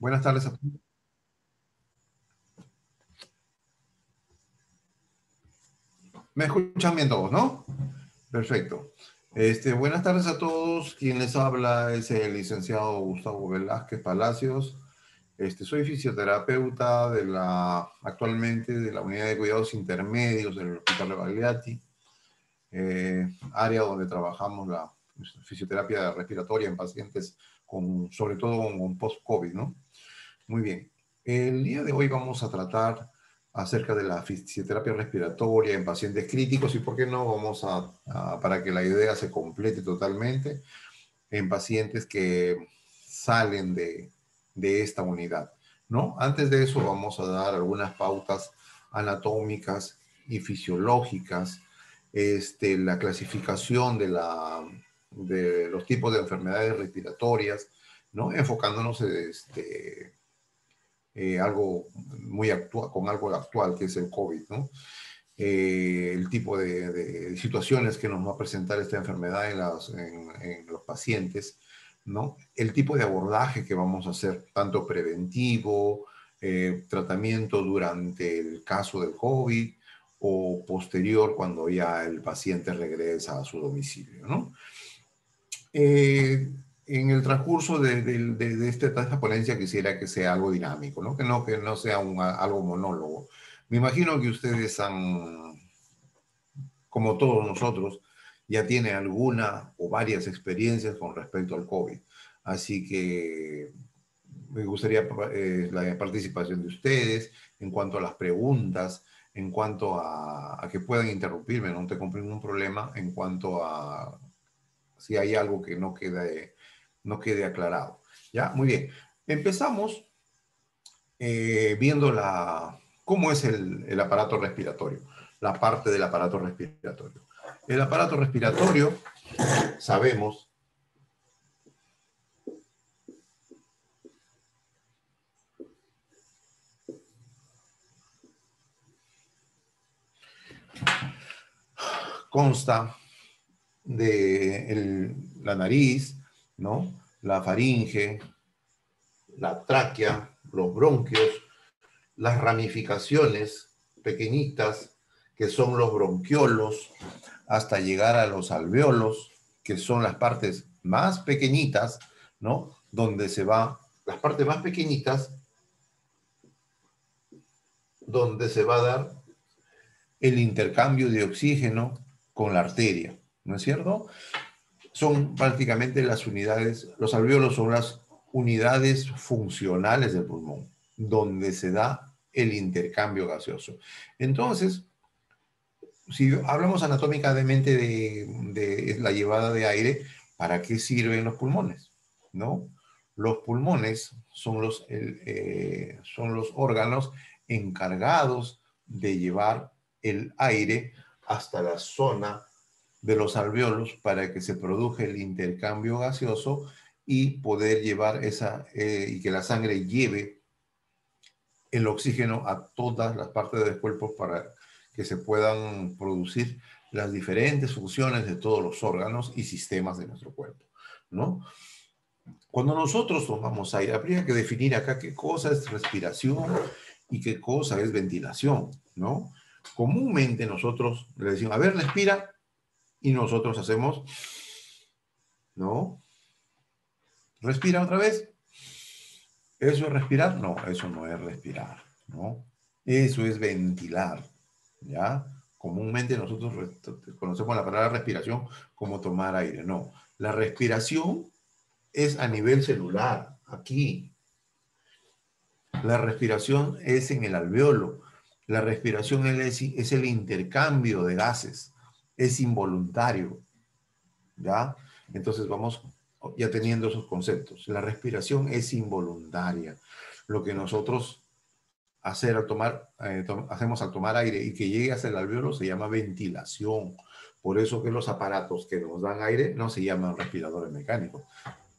Buenas tardes a todos. ¿Me escuchan bien todos, no? Perfecto. Buenas tardes a todos. Quien les habla es el licenciado Gustavo Velázquez Palacios. Soy fisioterapeuta actualmente de la unidad de cuidados intermedios del Hospital Rebagliati, área donde trabajamos la fisioterapia respiratoria en pacientes sobre todo con post-COVID, ¿no? Muy bien. El día de hoy vamos a tratar acerca de la fisioterapia respiratoria en pacientes críticos y, ¿por qué no? Para que la idea se complete totalmente, en pacientes que salen de esta unidad, ¿no? Antes de eso vamos a dar algunas pautas anatómicas y fisiológicas, la clasificación de los tipos de enfermedades respiratorias, ¿no? Enfocándonos algo muy actual, con algo actual que es el COVID, ¿no? El tipo de situaciones que nos va a presentar esta enfermedad en los pacientes, ¿no? El tipo de abordaje que vamos a hacer, tanto preventivo, tratamiento durante el caso del COVID o posterior cuando ya el paciente regresa a su domicilio, ¿no? En el transcurso de esta ponencia quisiera que sea algo dinámico, ¿no? Que no sea algo monólogo. Me imagino que ustedes como todos nosotros, ya tienen alguna o varias experiencias con respecto al COVID. Así que me gustaría la participación de ustedes en cuanto a las preguntas, en cuanto a que puedan interrumpirme, no tengo ningún problema en cuanto a si hay algo que no quede aclarado. ¿Ya? Muy bien. Empezamos viendo cómo es el aparato respiratorio, la parte del aparato respiratorio. El aparato respiratorio, sabemos, consta de la nariz, ¿no? La faringe, la tráquea, los bronquios, las ramificaciones pequeñitas, que son los bronquiolos, hasta llegar a los alvéolos, que son las partes más pequeñitas, ¿no? Las partes más pequeñitas, donde se va a dar el intercambio de oxígeno con la arteria, ¿no es cierto? Son prácticamente las unidades, los alvéolos son las unidades funcionales del pulmón, donde se da el intercambio gaseoso. Entonces, si hablamos anatómicamente de la llevada de aire, ¿para qué sirven los pulmones? ¿No? Los pulmones son los órganos encargados de llevar el aire hasta la zona de los alvéolos para que se produzca el intercambio gaseoso y poder llevar y que la sangre lleve el oxígeno a todas las partes del cuerpo para que se puedan producir las diferentes funciones de todos los órganos y sistemas de nuestro cuerpo, ¿no? Cuando nosotros tomamos aire, habría que definir acá qué cosa es respiración y qué cosa es ventilación, ¿no? Comúnmente nosotros le decimos, a ver, respira, y nosotros hacemos, ¿no? Respira otra vez. ¿Eso es respirar? No, eso no es respirar, ¿no? Eso es ventilar, ¿ya? Comúnmente nosotros conocemos la palabra respiración como tomar aire. No, la respiración es a nivel celular, aquí. La respiración es en el alvéolo. La respiración es el intercambio de gases. Es involuntario, ¿ya? Entonces vamos ya teniendo esos conceptos. La respiración es involuntaria. Lo que nosotros hacemos al tomar aire y que llegue hasta el alvéolo se llama ventilación. Por eso que los aparatos que nos dan aire no se llaman respiradores mecánicos.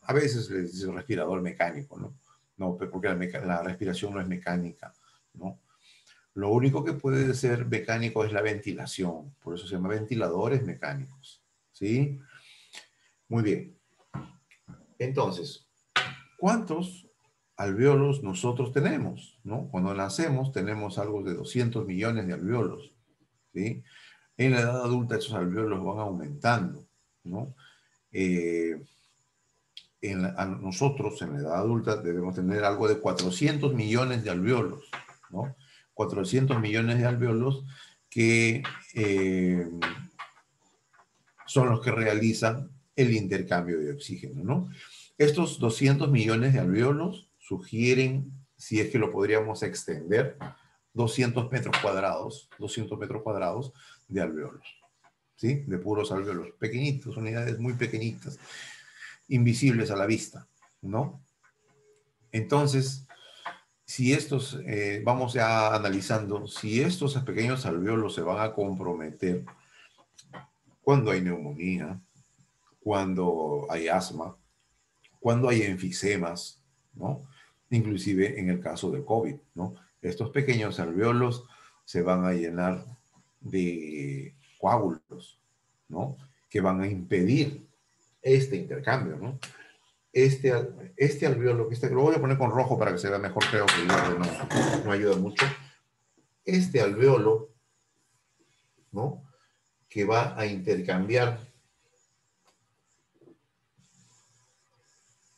A veces les dicen respirador mecánico, ¿no? No, porque la respiración no es mecánica, ¿no? Lo único que puede ser mecánico es la ventilación. Por eso se llama ventiladores mecánicos, ¿sí? Muy bien. Entonces, ¿cuántos alvéolos nosotros tenemos, ¿no? Cuando nacemos tenemos algo de 200 millones de alvéolos, ¿sí? En la edad adulta esos alvéolos van aumentando, ¿no? Eh, nosotros en la edad adulta debemos tener algo de 400 millones de alvéolos, ¿no? 400 millones de alvéolos que son los que realizan el intercambio de oxígeno, ¿no? Estos 200 millones de alvéolos sugieren, si es que lo podríamos extender, 200 metros cuadrados de alvéolos, ¿sí? De puros alvéolos, pequeñitos, unidades muy pequeñitas, invisibles a la vista, ¿no? Entonces, si estos, vamos ya analizando, si estos pequeños alvéolos se van a comprometer cuando hay neumonía, cuando hay asma, cuando hay enfisemas, ¿no? Inclusive en el caso del COVID, ¿no? Estos pequeños alvéolos se van a llenar de coágulos, ¿no? Que van a impedir este intercambio, ¿no? Este alvéolo, lo voy a poner con rojo para que se vea mejor, creo que el verde no ayuda mucho. Este alvéolo, ¿no? Que va a intercambiar,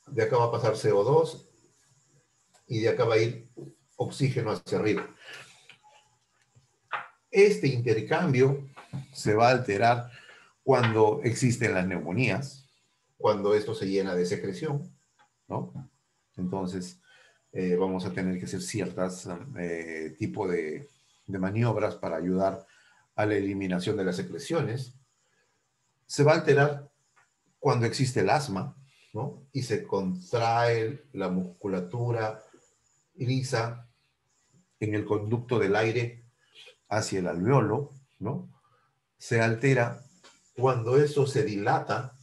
de acá va a pasar CO2 y de acá va a ir oxígeno hacia arriba. Este intercambio se va a alterar cuando existen las neumonías, cuando esto se llena de secreción, ¿no? Entonces, vamos a tener que hacer ciertas tipo de maniobras para ayudar a la eliminación de las secreciones. Se va a alterar cuando existe el asma, ¿no? Y se contrae la musculatura lisa en el conducto del aire hacia el alvéolo, ¿no? Se altera cuando eso se dilata,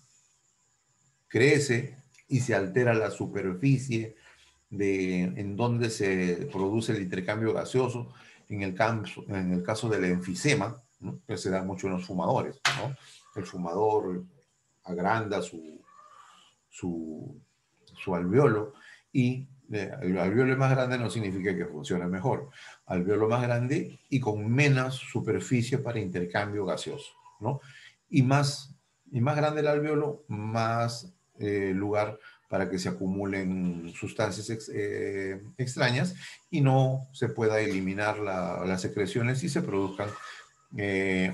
crece y se altera la superficie en donde se produce el intercambio gaseoso, en el caso del enfisema, ¿no? Que se da mucho en los fumadores, ¿no? El fumador agranda su alvéolo y el alvéolo más grande no significa que funcione mejor. Alvéolo más grande y con menos superficie para intercambio gaseoso, ¿no? Y más, y más grande el alvéolo, más lugar para que se acumulen sustancias extrañas y no se pueda eliminar las secreciones y se produzcan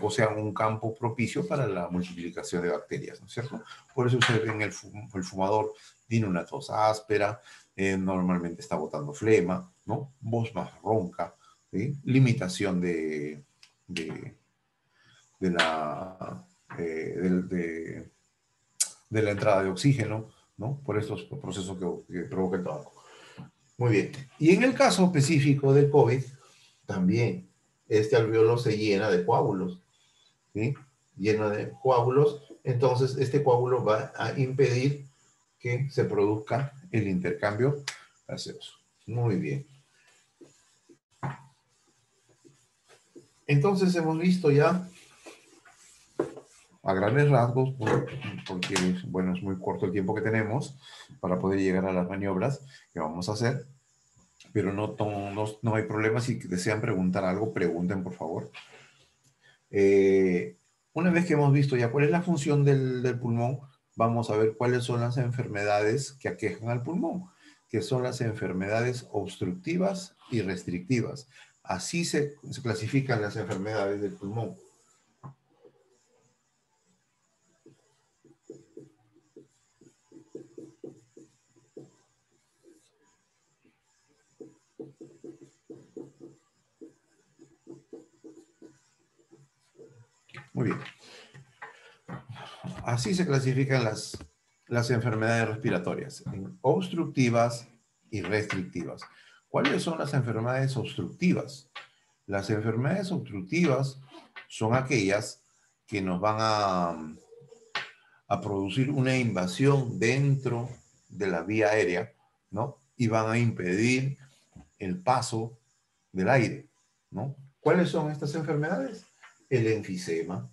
o sea, un campo propicio para la multiplicación de bacterias, ¿no es cierto? Por eso usted ve en el fumador tiene una tos áspera, normalmente está botando flema, ¿no? Voz más ronca, ¿sí? Limitación de la, de la entrada de oxígeno, ¿no? Por estos procesos que provoca el tabaco. Muy bien. Y en el caso específico del COVID, también este alvéolo se llena de coágulos, ¿sí? Llena de coágulos, entonces este coágulo va a impedir que se produzca el intercambio gaseoso. Muy bien. Entonces hemos visto ya a grandes rasgos, porque bueno, es muy corto el tiempo que tenemos para poder llegar a las maniobras que vamos a hacer, pero no hay problema. Si desean preguntar algo, pregunten por favor. Una vez que hemos visto ya cuál es la función del pulmón, vamos a ver cuáles son las enfermedades que aquejan al pulmón, que son las enfermedades obstructivas y restrictivas. Así se clasifican las enfermedades del pulmón. Muy bien. Así se clasifican las enfermedades respiratorias, en obstructivas y restrictivas. ¿Cuáles son las enfermedades obstructivas? Las enfermedades obstructivas son aquellas que nos van a producir una invasión dentro de la vía aérea, ¿no? Y van a impedir el paso del aire, ¿no? ¿Cuáles son estas enfermedades? El enfisema.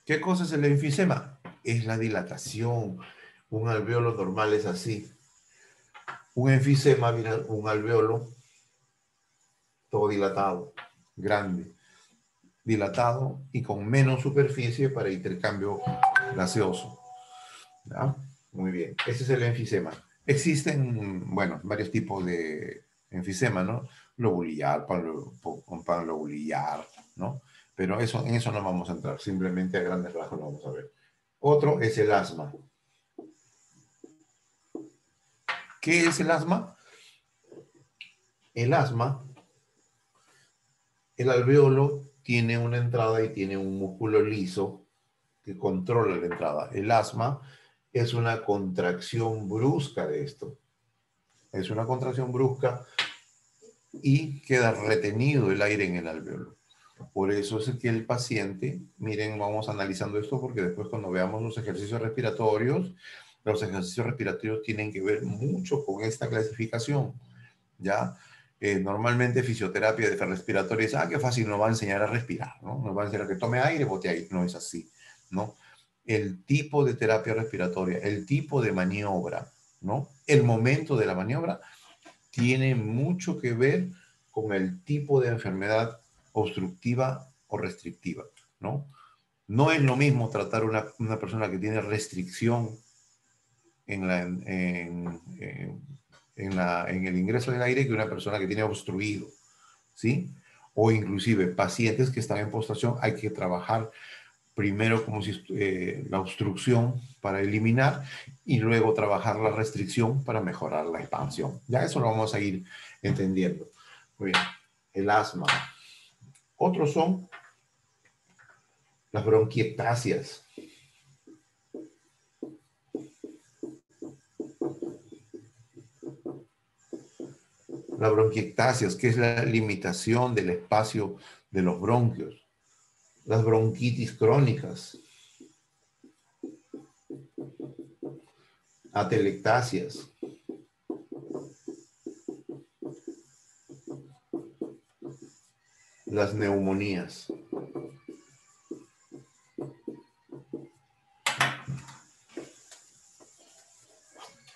¿Qué cosa es el enfisema? es la dilatación. Un alveolo normal es así. Un enfisema, mira, un alveolo todo dilatado, grande, dilatado y con menos superficie para intercambio gaseoso. ¿Ya? Muy bien, ese es el enfisema. Existen, bueno, varios tipos de enfisema, ¿no? Lobulillar, panlobulillar, ¿no? Pero eso, en eso no vamos a entrar, simplemente a grandes rasgos lo vamos a ver. Otro es el asma. ¿Qué es el asma? El asma, el alveolo tiene una entrada y tiene un músculo liso que controla la entrada. El asma es una contracción brusca de esto. Es una contracción brusca y queda retenido el aire en el alveolo. Por eso es que el paciente, miren, vamos analizando esto porque después cuando veamos los ejercicios respiratorios tienen que ver mucho con esta clasificación, ¿ya? Normalmente fisioterapia de respiratoria es, qué fácil, nos va a enseñar a respirar, ¿no? Nos va a enseñar a que tome aire, bote aire. No es así, ¿no? El tipo de terapia respiratoria, el tipo de maniobra, ¿no? El momento de la maniobra tiene mucho que ver con el tipo de enfermedad obstructiva o restrictiva, ¿no? No es lo mismo tratar una persona que tiene restricción en, la, en el ingreso del aire que una persona que tiene obstruido, ¿sí? O inclusive pacientes que están en postración, hay que trabajar primero como si la obstrucción para eliminar y luego trabajar la restricción para mejorar la expansión. Ya eso lo vamos a ir entendiendo. Muy bien, el asma. Otros son las bronquiectasias. La bronquiectasias, que es la limitación del espacio de los bronquios. Las bronquitis crónicas, atelectasias, las neumonías.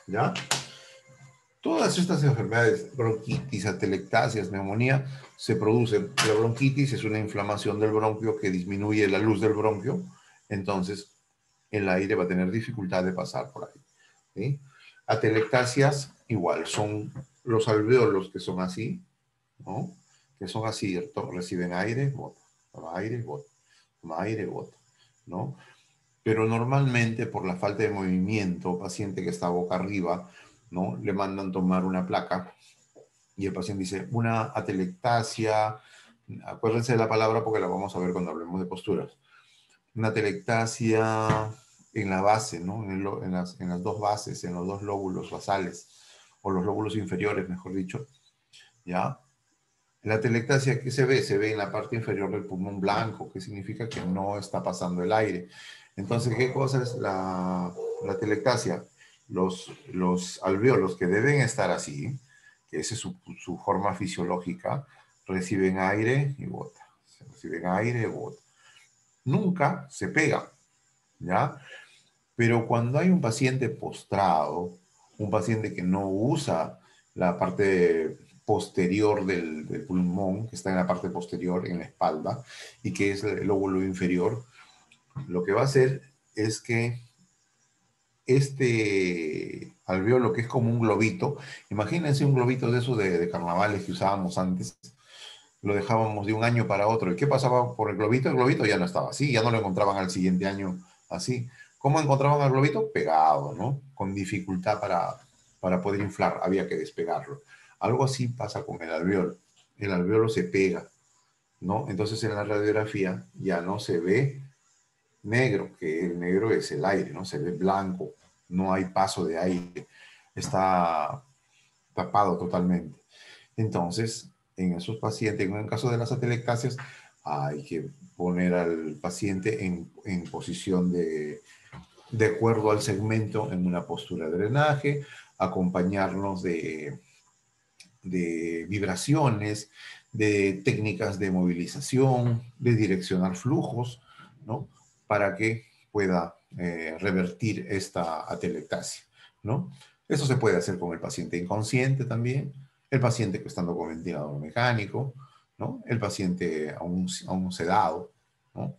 ¿Ya? Todas estas enfermedades, bronquitis, atelectasias, neumonía, se producen. La bronquitis es una inflamación del bronquio que disminuye la luz del bronquio, entonces el aire va a tener dificultad de pasar por ahí. ¿Sí? Atelectasias, igual, son los alveolos que son así, ¿no? Que son así, reciben aire, bota, toma aire, bota, toma aire, bota, ¿no? Pero normalmente por la falta de movimiento, paciente que está boca arriba, ¿no? Le mandan tomar una placa y el paciente dice, una atelectasia, acuérdense de la palabra porque la vamos a ver cuando hablemos de posturas. Una atelectasia en la base, ¿no? En las dos bases, en los dos lóbulos basales, o los lóbulos inferiores, mejor dicho, ¿ya? La atelectasia, ¿qué se ve? Se ve en la parte inferior del pulmón blanco, que significa que no está pasando el aire. Entonces, ¿qué cosa es la atelectasia? Los alveolos que deben estar así, que esa es su forma fisiológica, reciben aire y bota. Reciben aire y bota. Nunca se pegan, ¿ya? Pero cuando hay un paciente postrado, un paciente que no usa la parte posterior del pulmón, que está en la parte posterior, en la espalda, y que es el lóbulo inferior, lo que va a hacer es que este alveolo, que es como un globito, imagínense un globito de esos de carnavales que usábamos antes, lo dejábamos de un año para otro. ¿Y qué pasaba por el globito? El globito ya no estaba así, ya no lo encontraban al siguiente año así. ¿Cómo encontraban al globito? Pegado, ¿no? Con dificultad para poder inflar, había que despegarlo. Algo así pasa con el alveolo. El alveolo se pega, ¿no? Entonces en la radiografía ya no se ve negro, que el negro es el aire, ¿no? Se ve blanco, no hay paso de aire, está tapado totalmente. Entonces, en esos pacientes, en el caso de las atelectasias, hay que poner al paciente en posición de acuerdo al segmento en una postura de drenaje, acompañarnos de vibraciones, de técnicas de movilización, de direccionar flujos, ¿no? Para que pueda revertir esta atelectasia, ¿no? Eso se puede hacer con el paciente inconsciente también, el paciente que estando con ventilador mecánico, ¿no? El paciente aún sedado, ¿no?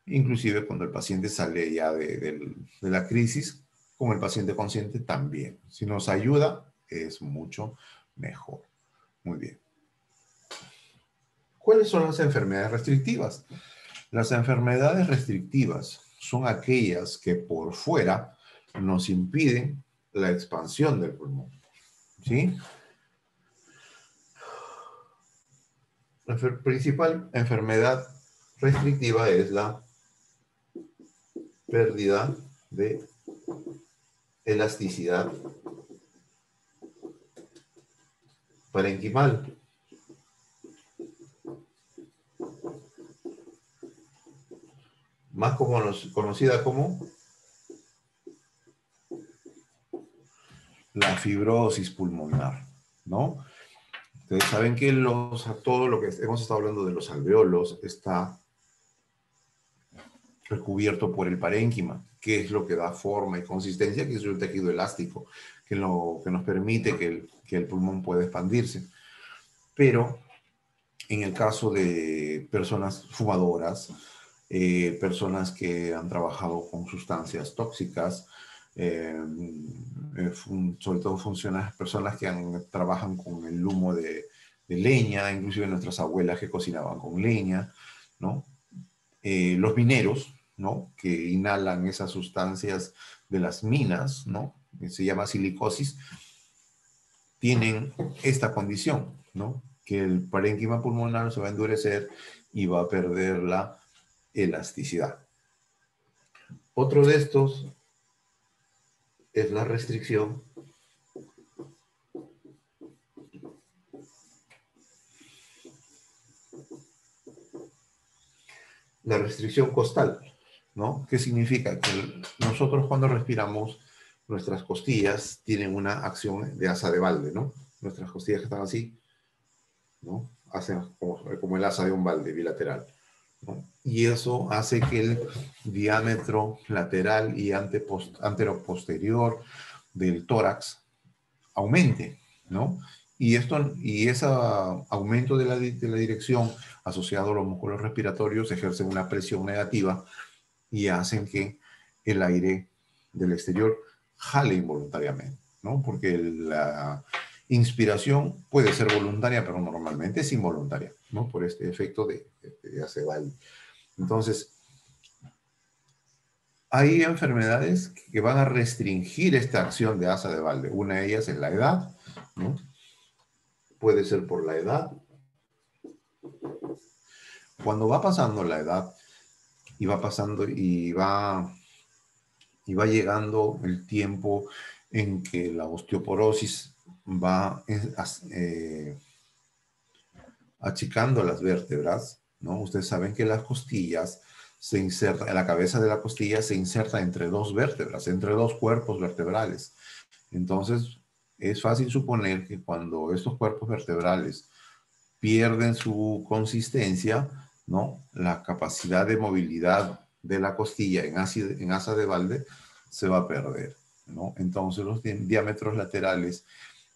Inclusive cuando el paciente sale ya de la crisis, con el paciente consciente también. Si nos ayuda, es mucho mejor. Muy bien. ¿Cuáles son las enfermedades restrictivas? Las enfermedades restrictivas son aquellas que por fuera nos impiden la expansión del pulmón, ¿sí? La principal enfermedad restrictiva es la pérdida de elasticidad parenquimal, más conocida como la fibrosis pulmonar, ¿no? Ustedes saben que todo lo que hemos estado hablando de los alveolos está recubierto por el parénquima, que es lo que da forma y consistencia, que es un tejido elástico, que nos permite que el pulmón pueda expandirse. Pero en el caso de personas fumadoras, personas que han trabajado con sustancias tóxicas, sobre todo personas que trabajan con el humo de leña, inclusive nuestras abuelas que cocinaban con leña, ¿no? Los mineros, ¿no? Que inhalan esas sustancias de las minas, ¿no? Que se llama silicosis, tienen esta condición, ¿no? Que el parénquima pulmonar se va a endurecer y va a perder la elasticidad. Otro de estos es la restricción costal, ¿no? ¿Qué significa? Que nosotros cuando respiramos, nuestras costillas tienen una acción de asa de balde, ¿no? Nuestras costillas que están así, ¿no? Hacen como el asa de un balde bilateral, ¿no? Y eso hace que el diámetro lateral y anteroposterior del tórax aumente, ¿no? Y ese aumento de la dirección asociado a los músculos respiratorios ejerce una presión negativa y hacen que el aire del exterior jale involuntariamente, ¿no? Porque la inspiración puede ser voluntaria, pero normalmente es involuntaria, ¿no? Por este efecto de Acebal. Entonces, hay enfermedades que van a restringir esta acción de asa de balde. Una de ellas es la edad, ¿no? Puede ser por la edad. Cuando va pasando la edad y va pasando y va llegando el tiempo en que la osteoporosis va achicando las vértebras, ¿no? Ustedes saben que las costillas se insertan, en la cabeza de la costilla se inserta entre dos vértebras, entre dos cuerpos vertebrales. Entonces, es fácil suponer que cuando estos cuerpos vertebrales pierden su consistencia, ¿no? La capacidad de movilidad de la costilla en asa de balde se va a perder, ¿no? Entonces los diámetros laterales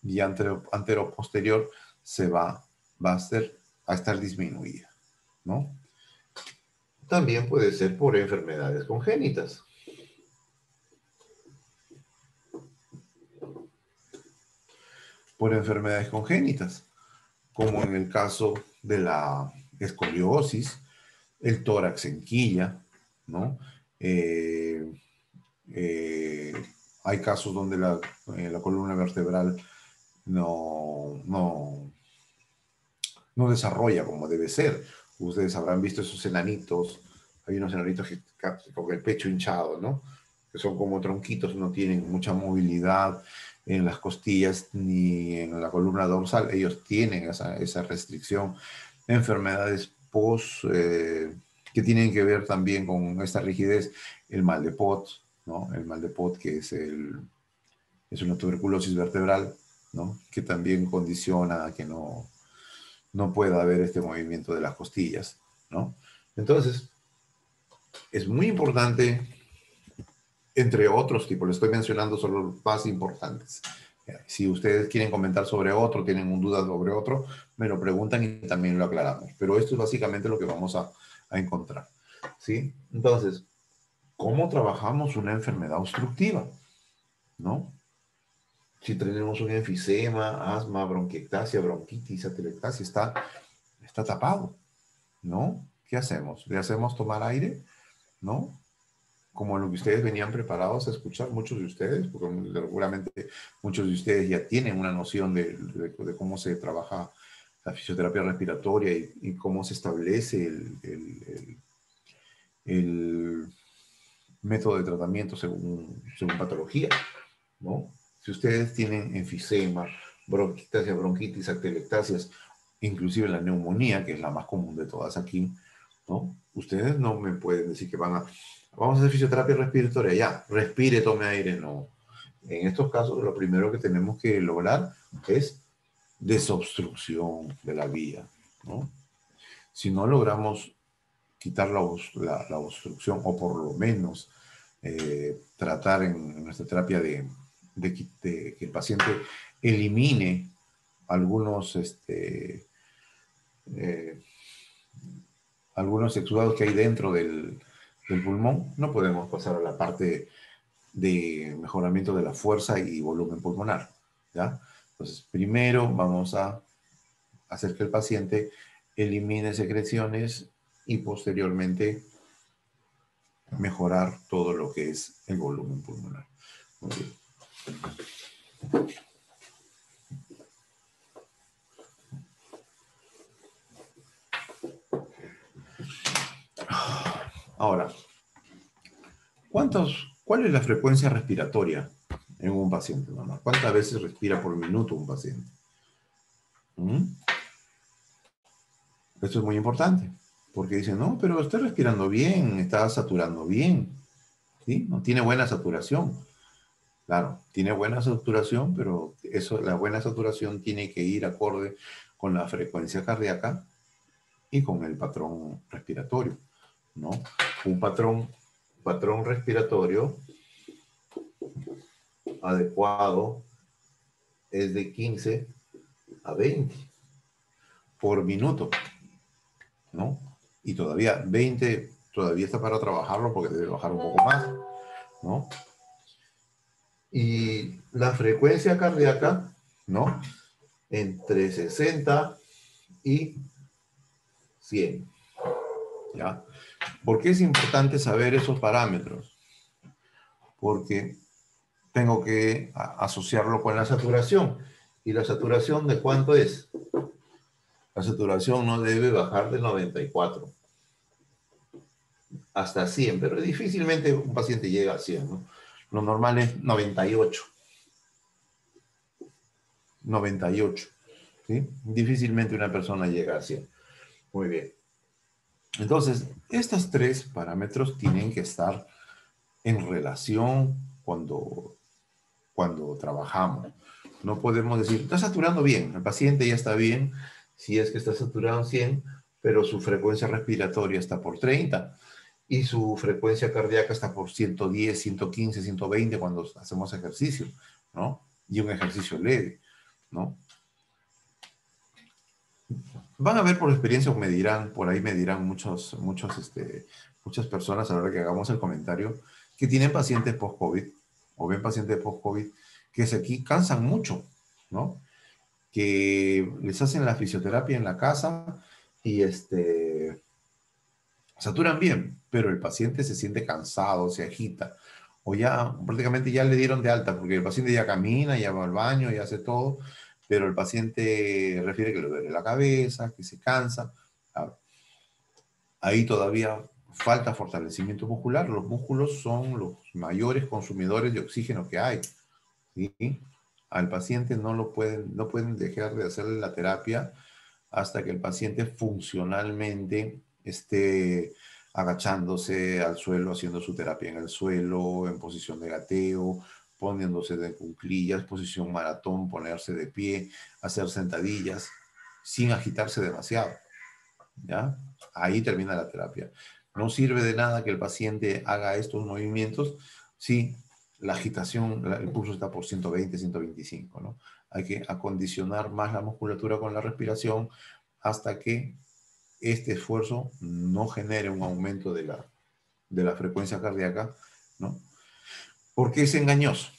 y antero-posterior va a estar disminuida, ¿no? También puede ser por enfermedades congénitas. Por enfermedades congénitas, como en el caso de la escoliosis, el tórax en quilla, ¿no? Eh, eh, Hay casos donde la columna vertebral no desarrolla como debe ser. Ustedes habrán visto esos enanitos, hay unos enanitos con el pecho hinchado, ¿no? Que son como tronquitos, no tienen mucha movilidad en las costillas ni en la columna dorsal. Ellos tienen esa restricción. Enfermedades que tienen que ver también con esta rigidez, el mal de Pot, ¿no? El mal de Pot, que es una tuberculosis vertebral, ¿no? Que también condiciona que no pueda haber este movimiento de las costillas, ¿no? Entonces, es muy importante, entre otros tipos, le estoy mencionando solo los más importantes. Si ustedes quieren comentar sobre otro, tienen una duda sobre otro, me lo preguntan y también lo aclaramos. Pero esto es básicamente lo que vamos a encontrar. ¿Sí? Entonces, ¿cómo trabajamos una enfermedad obstructiva? ¿No? Si tenemos un enfisema, asma, bronquiectasia, bronquitis, atelectasia, está tapado, ¿no? ¿Qué hacemos? ¿Le hacemos tomar aire? ¿No? Como lo que ustedes venían preparados a escuchar, muchos de ustedes, porque seguramente muchos de ustedes ya tienen una noción de cómo se trabaja la fisioterapia respiratoria y cómo se establece el método de tratamiento según patología, ¿no? Si ustedes tienen enfisema, bronquitis, bronquitis, atelectasias, inclusive la neumonía, que es la más común de todas aquí, ¿no? Ustedes no me pueden decir que vamos a hacer fisioterapia respiratoria, ya, respire, tome aire, no. En estos casos, lo primero que tenemos que lograr es desobstrucción de la vía, ¿no? Si no logramos quitar la obstrucción, o por lo menos tratar en nuestra terapia de que el paciente elimine algunos, eh, algunos exudados que hay dentro del pulmón, no podemos pasar a la parte de mejoramiento de la fuerza y volumen pulmonar, ¿ya? Entonces, primero vamos a hacer que el paciente elimine secreciones y posteriormente mejorar todo lo que es el volumen pulmonar. Muy bien. Ahora, ¿cuál es la frecuencia respiratoria en un paciente normal? ¿Cuántas veces respira por minuto un paciente? ¿Mm? Esto es muy importante, porque dicen, no, pero está respirando bien, está saturando bien, ¿sí? No tiene buena saturación. Claro, tiene buena saturación, pero la buena saturación tiene que ir acorde con la frecuencia cardíaca y con el patrón respiratorio, ¿no? Un patrón respiratorio adecuado es de 15 a 20 por minuto, ¿no? Y todavía 20, todavía está para trabajarlo porque debe bajar un poco más, ¿no? Y la frecuencia cardíaca, ¿no? Entre 60 y 100, ¿ya? ¿Por qué es importante saber esos parámetros? Porque tengo que asociarlo con la saturación. ¿Y la saturación de cuánto es? La saturación no debe bajar de 94 hasta 100, pero difícilmente un paciente llega a 100, ¿no? Lo normal es 98. 98, ¿sí? Difícilmente una persona llega a 100. Muy bien. Entonces, estos tres parámetros tienen que estar en relación cuando trabajamos. No podemos decir, está saturando bien, el paciente ya está bien, si es que está saturado en 100, pero su frecuencia respiratoria está por 30 y su frecuencia cardíaca está por 110, 115, 120 cuando hacemos ejercicio, ¿no? Y un ejercicio leve, ¿no? Van a ver por experiencia, o me dirán, por ahí me dirán muchas personas a la hora que hagamos el comentario, que tienen pacientes post-COVID, o ven pacientes post-COVID, que se aquí cansan mucho, ¿no? Que les hacen la fisioterapia en la casa y saturan bien, pero el paciente se siente cansado, se agita, o ya prácticamente ya le dieron de alta, porque el paciente ya camina, ya va al baño, ya hace todo, pero el paciente refiere que le duele la cabeza, que se cansa. Ah, ahí todavía falta fortalecimiento muscular. Los músculos son los mayores consumidores de oxígeno que hay, ¿sí? Al paciente no pueden dejar de hacerle la terapia hasta que el paciente funcionalmente esté agachándose al suelo, haciendo su terapia en el suelo, en posición de gateo, poniéndose de cuclillas, posición maratón, ponerse de pie, hacer sentadillas, sin agitarse demasiado, ¿ya? Ahí termina la terapia. No sirve de nada que el paciente haga estos movimientos si la agitación, el pulso está por 120, 125, ¿no? Hay que acondicionar más la musculatura con la respiración hasta que este esfuerzo no genere un aumento de la frecuencia cardíaca, ¿no? Porque es engañoso,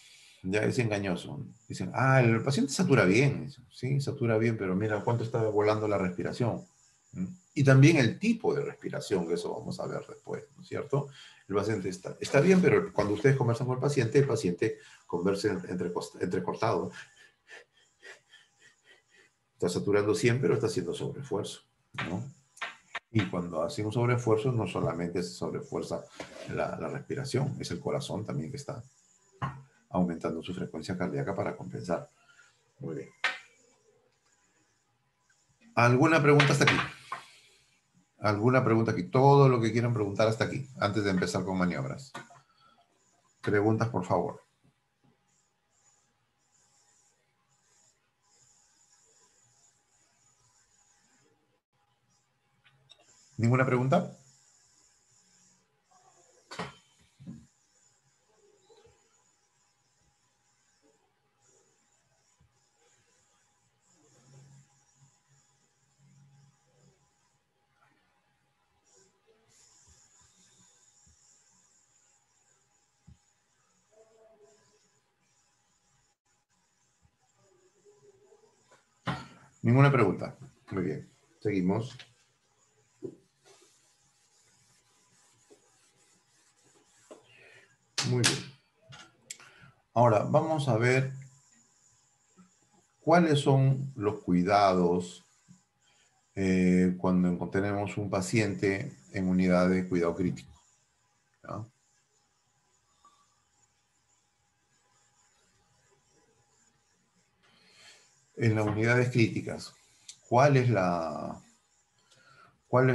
ya es engañoso. Dicen, ah, el paciente satura bien, sí, satura bien, pero mira cuánto está volando la respiración. ¿Mm? Y también el tipo de respiración, que eso vamos a ver después, ¿no es cierto? El paciente está bien, pero cuando ustedes conversan con el paciente conversa entrecortado. Está saturando 100, pero está haciendo sobreesfuerzo, ¿no? Y cuando hace un sobreesfuerzo, no solamente se sobrefuerza la respiración, es el corazón también que está aumentando su frecuencia cardíaca para compensar. Muy bien. ¿Alguna pregunta hasta aquí? ¿Alguna pregunta aquí? Todo lo que quieran preguntar hasta aquí, antes de empezar con maniobras. Preguntas, por favor. ¿Ninguna pregunta? Ninguna pregunta. Muy bien. Seguimos. Muy bien. Ahora, vamos a ver cuáles son los cuidados cuando tenemos un paciente en unidad de cuidado crítico, ¿no? En las unidades críticas, ¿cuál es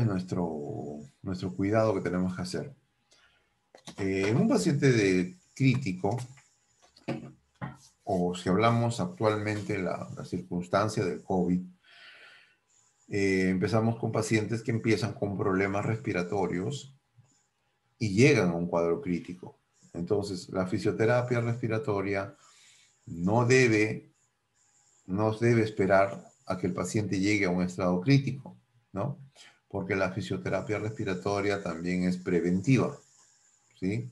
nuestro cuidado que tenemos que hacer? En un paciente de crítico, o si hablamos actualmente de la circunstancia del COVID, empezamos con pacientes que empiezan con problemas respiratorios y llegan a un cuadro crítico. Entonces, la fisioterapia respiratoria no debe, no debe esperar a que el paciente llegue a un estado crítico, ¿no? Porque la fisioterapia respiratoria también es preventiva, ¿sí?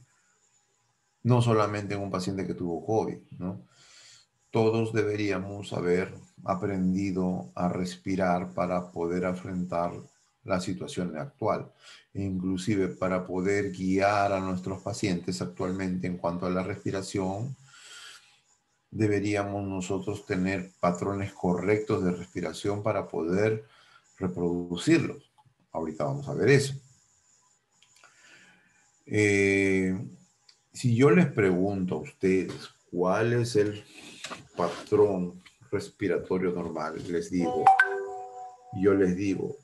No solamente en un paciente que tuvo COVID, ¿no? Todos deberíamos haber aprendido a respirar para poder afrontar la situación actual, e inclusive para poder guiar a nuestros pacientes actualmente en cuanto a la respiración. Deberíamos nosotros tener patrones correctos de respiración para poder reproducirlos. Ahorita vamos a ver eso. Eh, si yo les pregunto a ustedes cuál es el patrón respiratorio normal, yo les digo,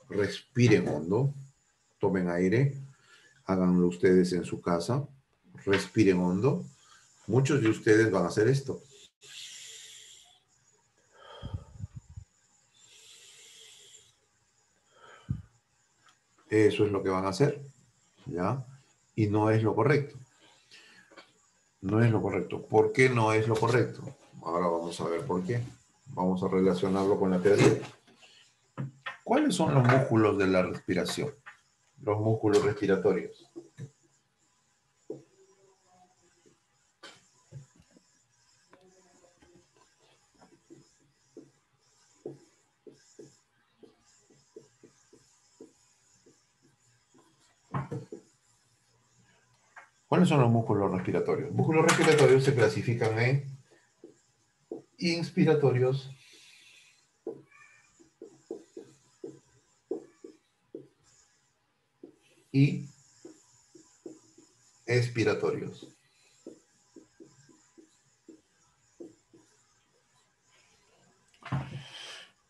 respiren hondo, tomen aire, háganlo ustedes en su casa, respiren hondo. Muchos de ustedes van a hacer esto. Eso es lo que van a hacer, ¿ya? Y no es lo correcto. No es lo correcto. ¿Por qué no es lo correcto? Ahora vamos a ver por qué. Vamos a relacionarlo con la teoría. ¿Cuáles son los músculos de la respiración? Los músculos respiratorios. ¿Cuáles son los músculos respiratorios? Los músculos respiratorios se clasifican en inspiratorios y expiratorios.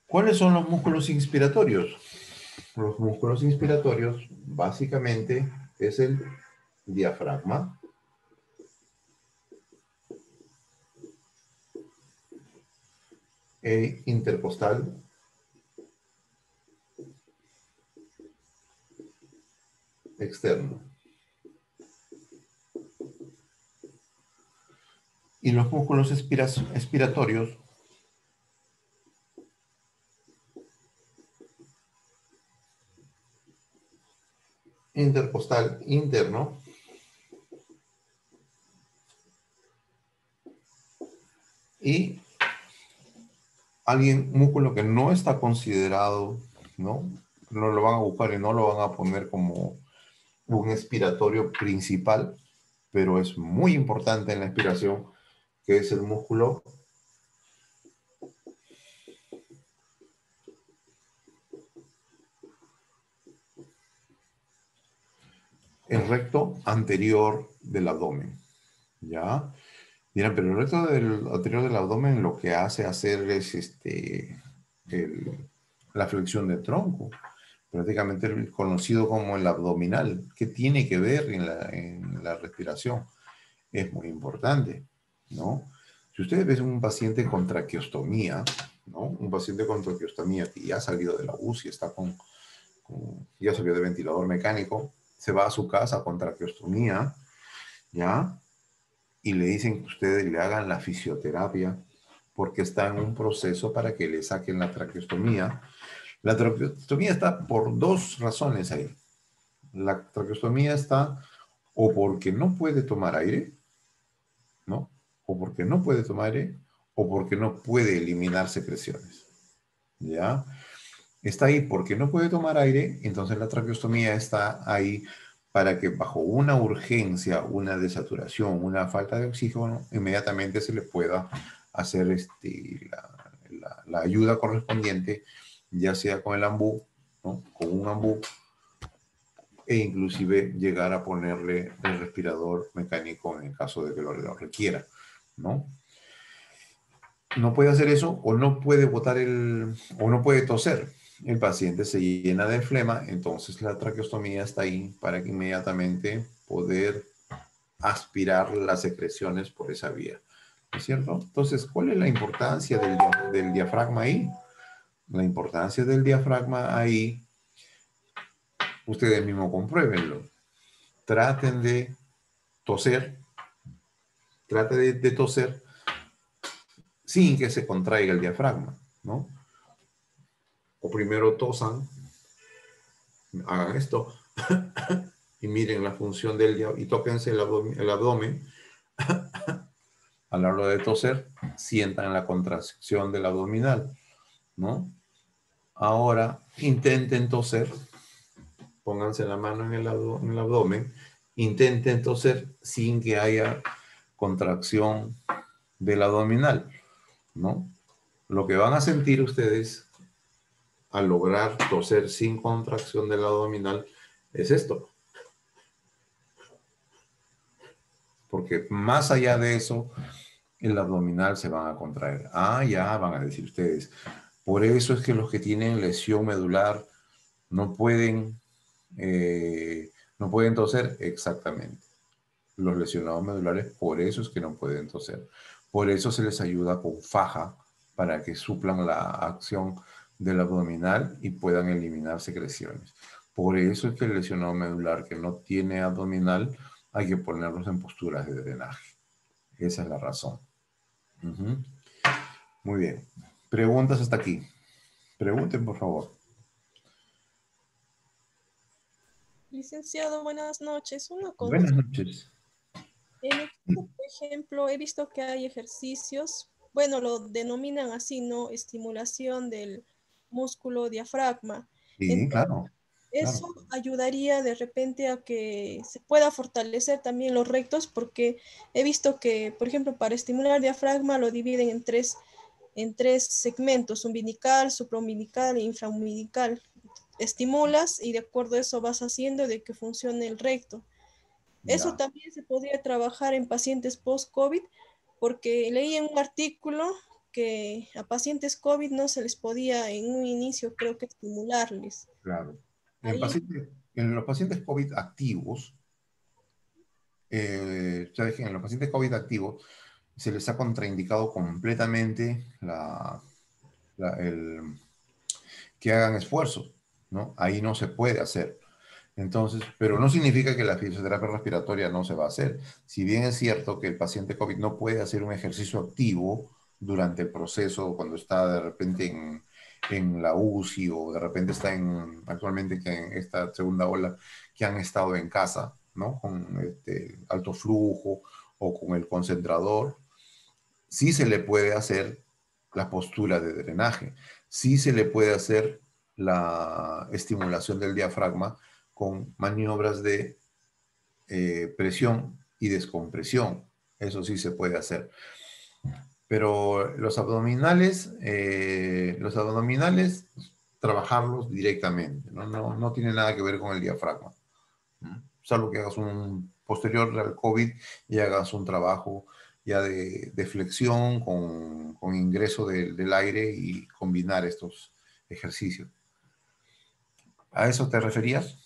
¿Cuáles son los músculos inspiratorios? Los músculos inspiratorios básicamente es el diafragma, el intercostal, externo. Y los músculos expiratorios intercostal interno y un músculo que no está considerado, ¿no? No lo van a buscar y no lo van a poner como un expiratorio principal, pero es muy importante en la expiración, que es el músculo el recto anterior del abdomen, ¿ya? Dirán, pero el recto anterior del abdomen lo que hace hacer es la flexión de tronco, prácticamente conocido como el abdominal. ¿Qué tiene que ver en la respiración? Es muy importante, ¿no? Si ustedes ven un paciente con traqueostomía, ¿no? Un paciente con traqueostomía que ya ha salido de la UCI, ya salió de ventilador mecánico, se va a su casa con traqueostomía, ¿ya? Y le dicen que ustedes le hagan la fisioterapia porque está en un proceso para que le saquen la traqueostomía. La traqueostomía está por dos razones ahí. La traqueostomía está o porque no puede tomar aire, ¿no? O porque no puede tomar aire, o porque no puede eliminar secreciones, ¿ya? Está ahí porque no puede tomar aire, entonces la traqueostomía está ahí para que bajo una urgencia, una desaturación, una falta de oxígeno, inmediatamente se le pueda hacer la ayuda correspondiente, ya sea con el ambú, ¿no? Con un ambú, e inclusive llegar a ponerle el respirador mecánico en el caso de que lo requiera, ¿no? No puede hacer eso o no puede o no puede toser. El paciente se llena de flema, entonces la traqueostomía está ahí para que inmediatamente poder aspirar las secreciones por esa vía. ¿No es cierto? Entonces, ¿cuál es la importancia del diafragma ahí? La importancia del diafragma ahí, ustedes mismos compruébenlo. Traten de toser, traten de toser sin que se contraiga el diafragma, ¿no? O primero tosan, hagan esto y miren la función del diafragma y tóquense el abdomen. A la hora de toser, sientan la contracción del abdominal, ¿no? Ahora intenten toser, pónganse la mano en el abdomen, intenten toser sin que haya contracción del abdominal, ¿no? Lo que van a sentir ustedes al lograr toser sin contracción del abdominal es esto. Porque más allá de eso, el abdominal se van a contraer. Ah, ya van a decir ustedes. Por eso es que los que tienen lesión medular no pueden, no pueden toser exactamente. Los lesionados medulares, por eso es que no pueden toser. Por eso se les ayuda con faja para que suplan la acción del abdominal y puedan eliminar secreciones. Por eso es que el lesionado medular que no tiene abdominal hay que ponerlos en posturas de drenaje. Esa es la razón. Ujú. Muy bien. Preguntas hasta aquí. Pregunten, por favor. Licenciado, buenas noches. Una Buenas consulta. noches. En mi caso, por ejemplo, he visto que hay ejercicios, bueno, lo denominan así, ¿no? Estimulación del músculo diafragma. Sí, Entonces, claro, eso claro. ayudaría de repente a que se pueda fortalecer también los rectos, porque he visto que, por ejemplo, para estimular diafragma lo dividen en tres segmentos: umbilical, supraumbilical e infraumbilical. Estimulas y de acuerdo a eso vas haciendo de que funcione el recto. Eso Ya, también se podría trabajar en pacientes post-COVID, porque leí en un artículo que a pacientes COVID no se les podía en un inicio, creo que, estimularles. claro. Ahí, En los pacientes COVID activos, sabes que en los pacientes COVID activos se les ha contraindicado completamente el, que hagan esfuerzos, ¿no? Ahí no se puede hacer. Entonces, pero no significa que la fisioterapia respiratoria no se va a hacer. Si bien es cierto que el paciente COVID no puede hacer un ejercicio activo durante el proceso, cuando está de repente en la UCI o de repente está actualmente que en esta segunda ola, que han estado en casa, ¿no? Con alto flujo o con el concentrador, sí se le puede hacer la postura de drenaje, sí se le puede hacer la estimulación del diafragma con maniobras de presión y descompresión. Eso sí se puede hacer. Pero los abdominales, trabajarlos directamente, ¿no? No tiene nada que ver con el diafragma. Salvo que hagas un posterior al COVID y hagas un trabajo ya de flexión con ingreso del aire y combinar estos ejercicios. ¿A eso te referías?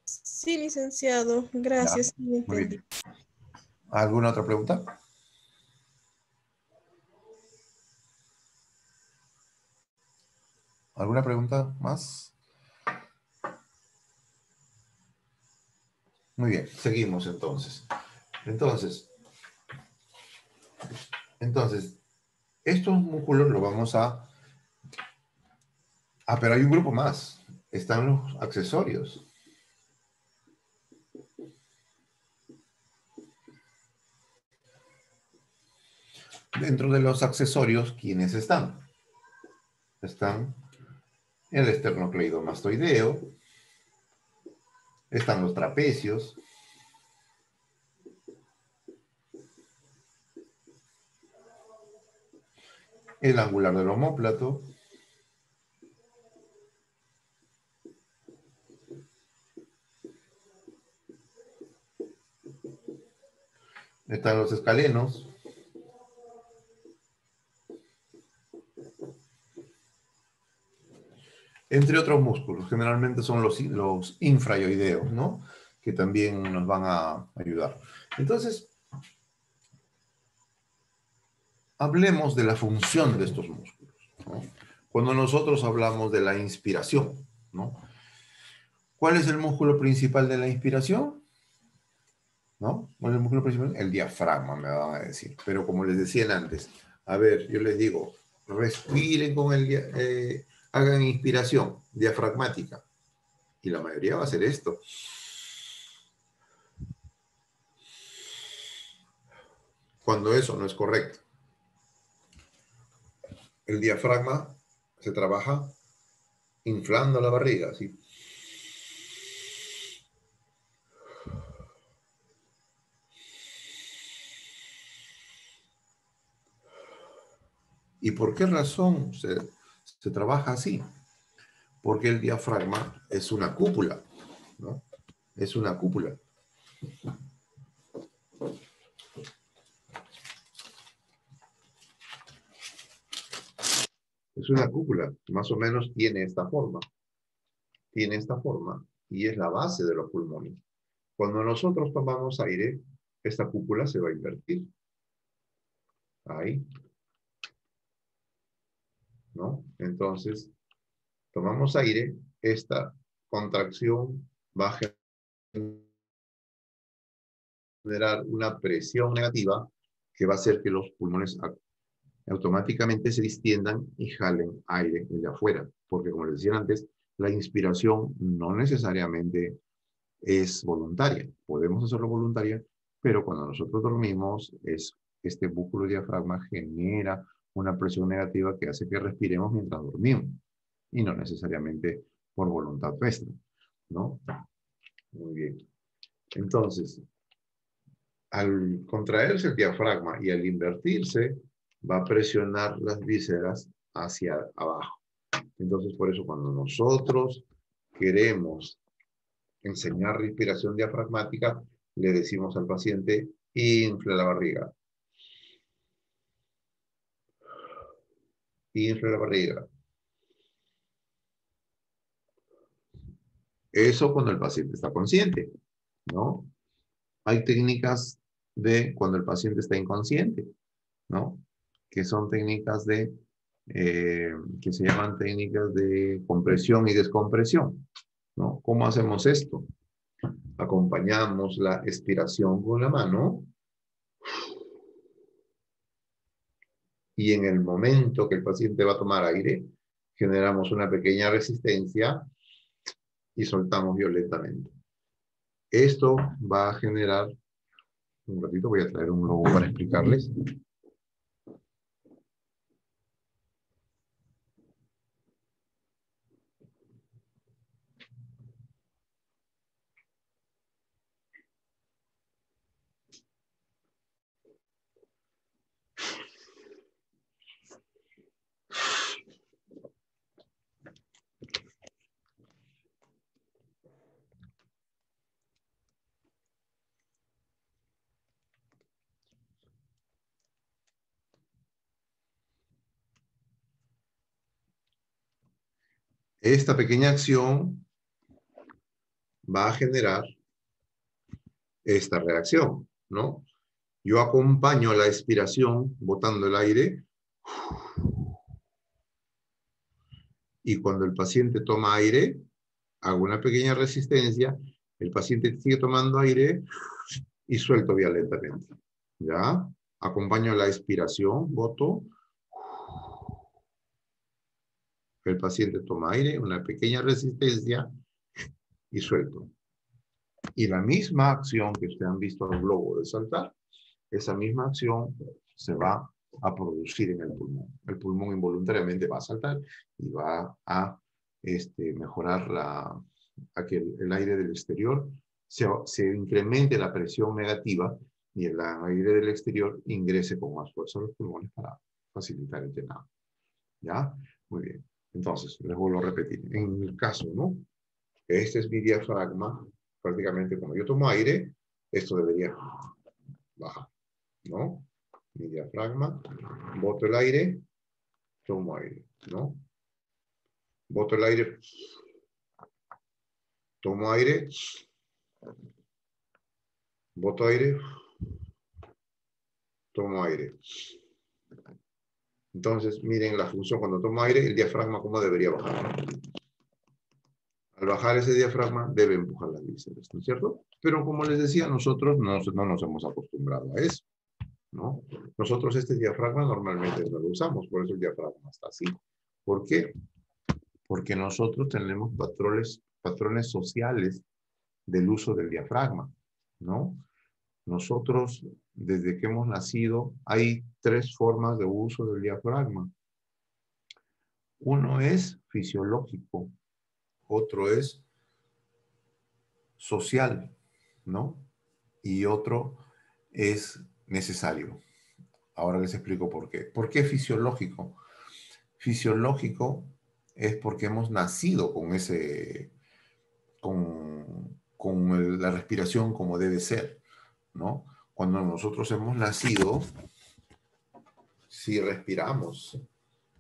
Sí, licenciado, Ya, gracias, sí, muy entendí. bien. ¿Alguna otra pregunta? ¿Alguna pregunta más? Muy bien, seguimos entonces. Entonces, estos músculos los vamos a... Ah, pero hay un grupo más. Están los accesorios. Dentro de los accesorios, ¿quiénes están? Están el esternocleidomastoideo, están los trapecios, el angular del omóplato, están los escalenos, entre otros músculos. Generalmente son los infrayoideos, ¿no? Que también nos van a ayudar. Entonces, hablemos de la función de estos músculos, ¿no? Cuando nosotros hablamos de la inspiración, ¿no? ¿Cuál es el músculo principal de la inspiración? ¿No? ¿Cuál es el músculo principal? El diafragma, me van a decir. Pero como les decían antes, a ver, yo les digo, respiren con hagan inspiración diafragmática. Y la mayoría va a hacer esto. Cuando eso no es correcto. El diafragma se trabaja inflando la barriga, así. ¿Y por qué razón se trabaja así? Porque el diafragma es una cúpula, ¿no? Es una cúpula. Es una cúpula, más o menos tiene esta forma. Tiene esta forma y es la base de los pulmones. Cuando nosotros tomamos aire, esta cúpula se va a invertir. Ahí. ¿No? Entonces, tomamos aire, esta contracción va a generar una presión negativa que va a hacer que los pulmones automáticamente se distiendan y jalen aire de afuera. Porque como les decía antes, la inspiración no necesariamente es voluntaria. Podemos hacerlo voluntaria, pero cuando nosotros dormimos, este músculo diafragma genera una presión negativa que hace que respiremos mientras dormimos y no necesariamente por voluntad nuestra, ¿no? Muy bien. Entonces, al contraerse el diafragma y al invertirse, va a presionar las vísceras hacia abajo. Entonces, por eso cuando nosotros queremos enseñar respiración diafragmática, le decimos al paciente, infla la barriga. Infla la barriga. Eso cuando el paciente está consciente, ¿no? Hay técnicas de cuando el paciente está inconsciente, ¿no? Que son técnicas de que se llaman técnicas de compresión y descompresión, ¿no? ¿Cómo hacemos esto? Acompañamos la expiración con la mano y en el momento que el paciente va a tomar aire, generamos una pequeña resistencia y soltamos violentamente. Esto va a generar, un ratito voy a traer un logo para explicarles. Esta pequeña acción va a generar esta reacción, ¿no? Yo acompaño la expiración botando el aire y cuando el paciente toma aire, hago una pequeña resistencia, el paciente sigue tomando aire y suelto violentamente. ¿Ya? Acompaño la expiración, boto. El paciente toma aire, una pequeña resistencia y suelto. Y la misma acción que ustedes han visto en el globo de saltar, esa misma acción se va a producir en el pulmón. El pulmón involuntariamente va a saltar y va a mejorar a que el aire del exterior se incremente la presión negativa y el aire del exterior ingrese con más fuerza a los pulmones para facilitar el llenado. ¿Ya? Muy bien. Entonces, les vuelvo a repetir. En el caso, ¿no? Este es mi diafragma. Prácticamente cuando yo tomo aire, esto debería bajar, ¿no? Mi diafragma, boto el aire, tomo aire, ¿no? Boto el aire, tomo aire, boto aire, tomo aire. Entonces, miren la función cuando tomo aire, el diafragma cómo debería bajar. Al bajar ese diafragma debe empujar las vísceras, ¿no es cierto? Pero como les decía, nosotros no nos hemos acostumbrado a eso, ¿no? Nosotros este diafragma normalmente no lo usamos, por eso el diafragma está así. ¿Por qué? Porque nosotros tenemos patrones sociales del uso del diafragma, ¿no? Nosotros, desde que hemos nacido, hay 3 formas de uso del diafragma. Uno es fisiológico, otro es social, ¿no? Y otro es necesario. Ahora les explico por qué. ¿Por qué fisiológico? Fisiológico es porque hemos nacido con la respiración como debe ser, ¿no? Cuando nosotros hemos nacido, sí respiramos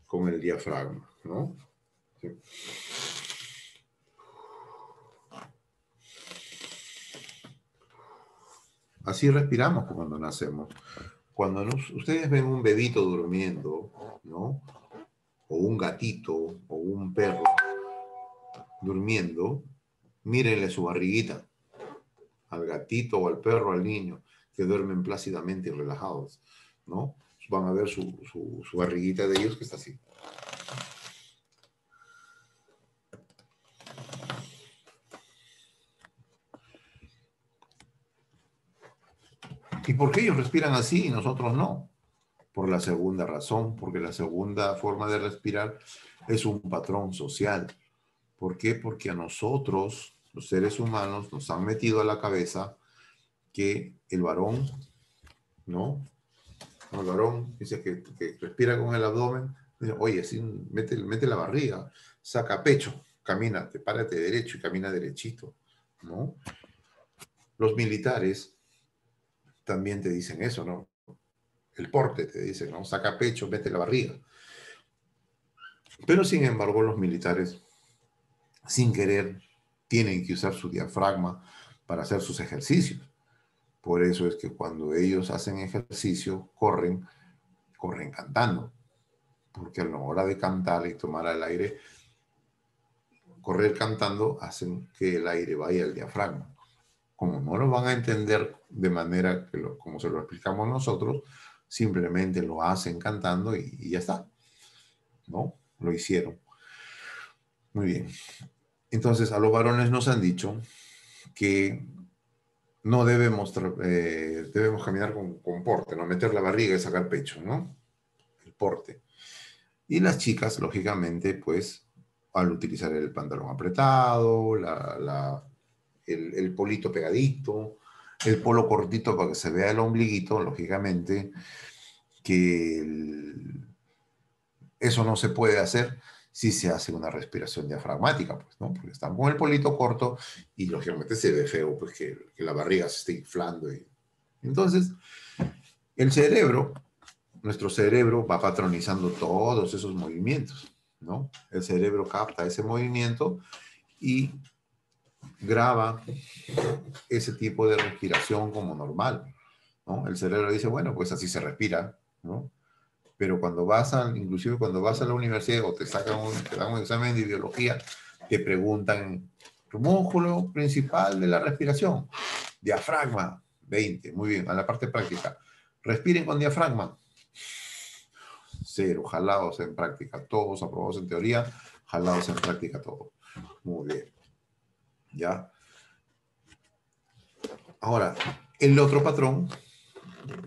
con el diafragma, ¿no? Sí. Así respiramos cuando nacemos. Cuando ustedes ven un bebito durmiendo, ¿no? O un gatito, o un perro durmiendo, mírenle su barriguita al gatito o al perro, al niño, que duermen plácidamente y relajados, ¿no? Van a ver su barriguita de ellos que está así. ¿Y por qué ellos respiran así y nosotros no? Por la segunda razón, porque la segunda forma de respirar es un patrón social. ¿Por qué? Porque a nosotros, los seres humanos, nos han metido a la cabeza que el varón, ¿no? El varón dice que respira con el abdomen. Dice, oye, así mete la barriga, saca pecho, camina, párate derecho y camina derechito, ¿no? Los militares también te dicen eso, ¿no? El porte te dice, ¿no? Saca pecho, mete la barriga. Pero sin embargo, los militares, sin querer, tienen que usar su diafragma para hacer sus ejercicios. Por eso es que cuando ellos hacen ejercicio, corren cantando. porque a la hora de cantar y tomar el aire, correr cantando, hacen que el aire vaya al diafragma. Como no lo van a entender de manera que como se lo explicamos nosotros, simplemente lo hacen cantando y ya está, ¿no? Lo hicieron. Muy bien. Entonces, a los varones nos han dicho que no debemos, debemos caminar con porte, no meter la barriga y sacar pecho, ¿no? El porte. Y las chicas, lógicamente, pues, al utilizar el pantalón apretado, el polito pegadito, el polo cortito para que se vea el ombliguito, lógicamente, que eso no se puede hacer si se hace una respiración diafragmática, pues, ¿no? Porque están con el polito corto y lógicamente se ve feo, pues, que la barriga se esté inflando. Entonces, el cerebro, nuestro cerebro va patronizando todos esos movimientos, ¿no? El cerebro capta ese movimiento y graba ese tipo de respiración como normal, ¿no? El cerebro dice, bueno, pues así se respira, ¿no? Pero cuando inclusive cuando vas a la universidad o te dan un examen de biología, te preguntan, ¿tu músculo principal de la respiración? Diafragma, 20, muy bien, a la parte práctica. Respiren con diafragma. 0, jalados en práctica, todos aprobados en teoría, jalados en práctica, todos. Muy bien. ¿Ya? Ahora, el otro patrón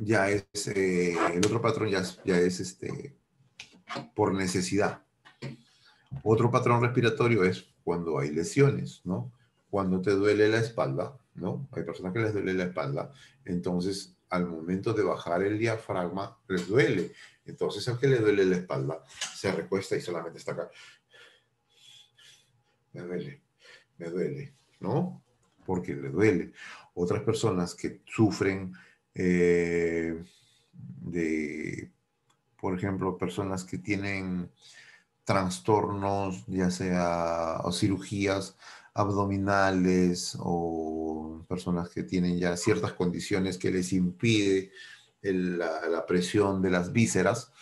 ya es, por necesidad. Otro patrón respiratorio es cuando hay lesiones, ¿no? Cuando te duele la espalda, ¿no? Hay personas que les duele la espalda, entonces al momento de bajar el diafragma les duele. Entonces al que le duele la espalda se recuesta y solamente está acá. Me duele, ¿no? Porque le duele. Otras personas que sufren por ejemplo, personas que tienen trastornos, ya sea o cirugías abdominales o personas que tienen ya ciertas condiciones que les impide la presión de las vísceras,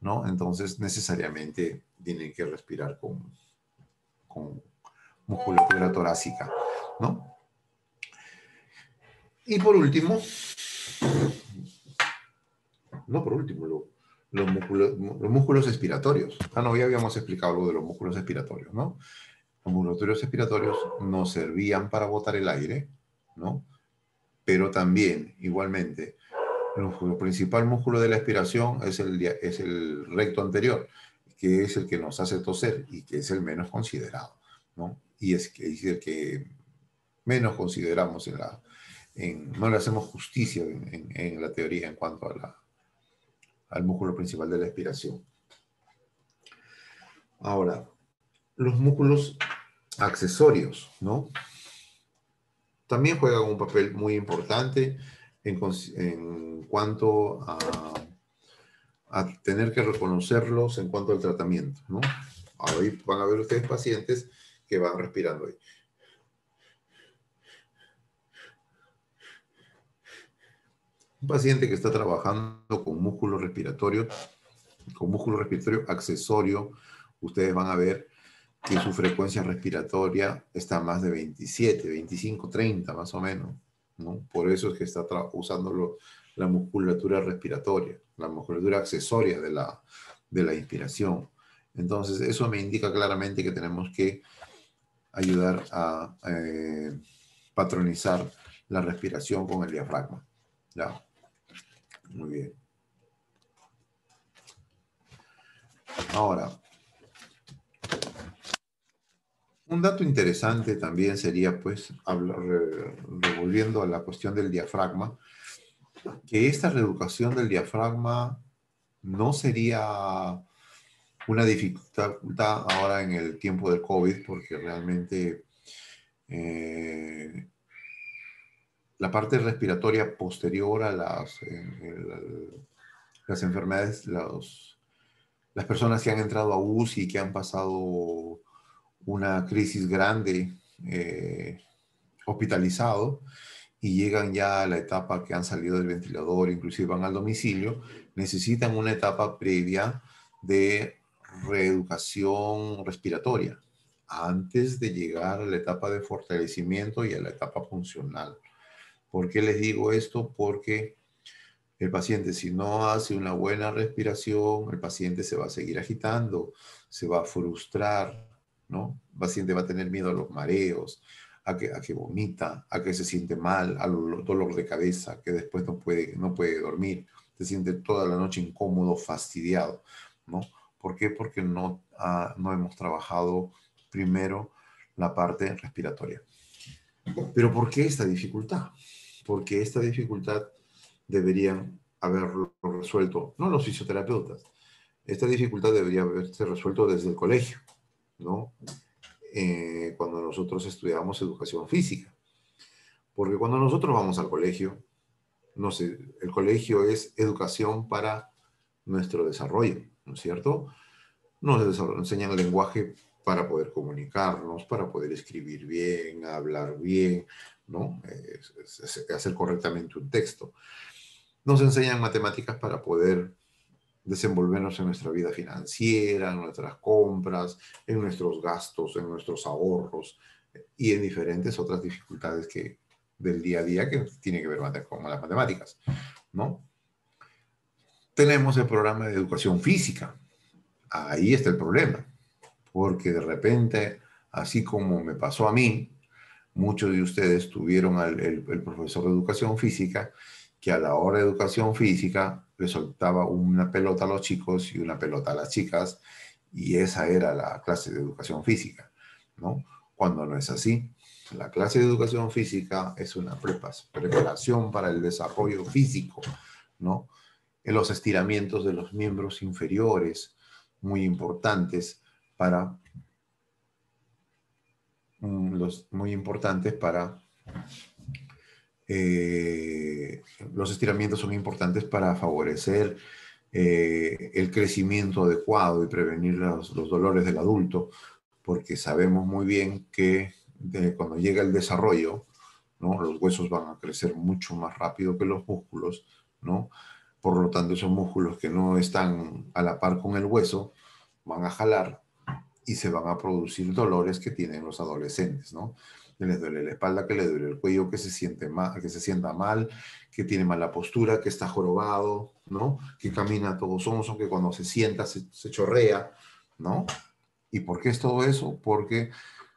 ¿no? Entonces necesariamente tienen que respirar con musculatura torácica, ¿no? Y por último, no por último, los músculos expiratorios. Ah, no, ya habíamos explicado lo de los músculos expiratorios, ¿no? Los músculos expiratorios nos servían para botar el aire, ¿no? Pero también, igualmente, el principal músculo de la expiración es el recto anterior, que es el que nos hace toser y que es el menos considerado, ¿no? Y es el que menos consideramos no le hacemos justicia en la teoría en cuanto al músculo principal de la expiración. Ahora, los músculos accesorios, ¿no? También juegan un papel muy importante en cuanto a tener que reconocerlos en cuanto al tratamiento, ¿no? Ahí van a ver ustedes pacientes que van respirando ahí. Un paciente que está trabajando con músculo respiratorio accesorio, ustedes van a ver que su frecuencia respiratoria está más de 27, 25, 30 más o menos, ¿no? Por eso es que está usando la musculatura respiratoria, la musculatura accesoria de la inspiración. Entonces, eso me indica claramente que tenemos que ayudar a patronizar la respiración con el diafragma. ¿Ya? Muy bien. Ahora, un dato interesante también sería, pues, revolviendo a la cuestión del diafragma, que esta reeducación del diafragma no sería una dificultad ahora en el tiempo del COVID, porque realmente la parte respiratoria posterior a las enfermedades, las personas que han entrado a UCI y que han pasado una crisis grande, hospitalizado, y llegan ya a la etapa que han salido del ventilador, inclusive van al domicilio, necesitan una etapa previa de reeducación respiratoria, antes de llegar a la etapa de fortalecimiento y a la etapa funcional. ¿Por qué les digo esto? Porque el paciente, si no hace una buena respiración, el paciente se va a seguir agitando, se va a frustrar, ¿no? El paciente va a tener miedo a los mareos, a que vomita, a que se siente mal, al dolor de cabeza, que después no puede dormir, se siente toda la noche incómodo, fastidiado, ¿no? ¿Por qué? Porque no hemos trabajado primero la parte respiratoria. Pero ¿por qué esta dificultad? Porque esta dificultad deberían haberlo resuelto, no los fisioterapeutas. Esta dificultad debería haberse resuelto desde el colegio, ¿no? Cuando nosotros estudiábamos educación física. Porque cuando nosotros vamos al colegio, no sé, el colegio es educación para nuestro desarrollo, ¿no es cierto? Nos enseñan el lenguaje para poder comunicarnos, para poder escribir bien, hablar bien, ¿no? Hacer correctamente un texto. Nos enseñan matemáticas para poder desenvolvernos en nuestra vida financiera, en nuestras compras, en nuestros gastos, en nuestros ahorros y en diferentes otras dificultades del día a día que tienen que ver con las matemáticas, ¿no? Tenemos el programa de educación física. Ahí está el problema, porque de repente, así como me pasó a mí, muchos de ustedes tuvieron el profesor de educación física que a la hora de educación física le soltaba una pelota a los chicos y una pelota a las chicas, y esa era la clase de educación física, ¿no? Cuando no es así. La clase de educación física es una preparación para el desarrollo físico, ¿no? En los estiramientos de los miembros inferiores, muy importantes para los estiramientos son importantes para favorecer el crecimiento adecuado y prevenir los dolores del adulto, porque sabemos muy bien que cuando llega el desarrollo, ¿no? Los huesos van a crecer mucho más rápido que los músculos, ¿no? Por lo tanto, esos músculos que no están a la par con el hueso van a jalar y se van a producir dolores que tienen los adolescentes, ¿no? Que les duele la espalda, que les duele el cuello, que se sienta mal, que tiene mala postura, que está jorobado, ¿no? Que camina todo sonso, que cuando se sienta se chorrea, ¿no? ¿Y por qué es todo eso? Porque,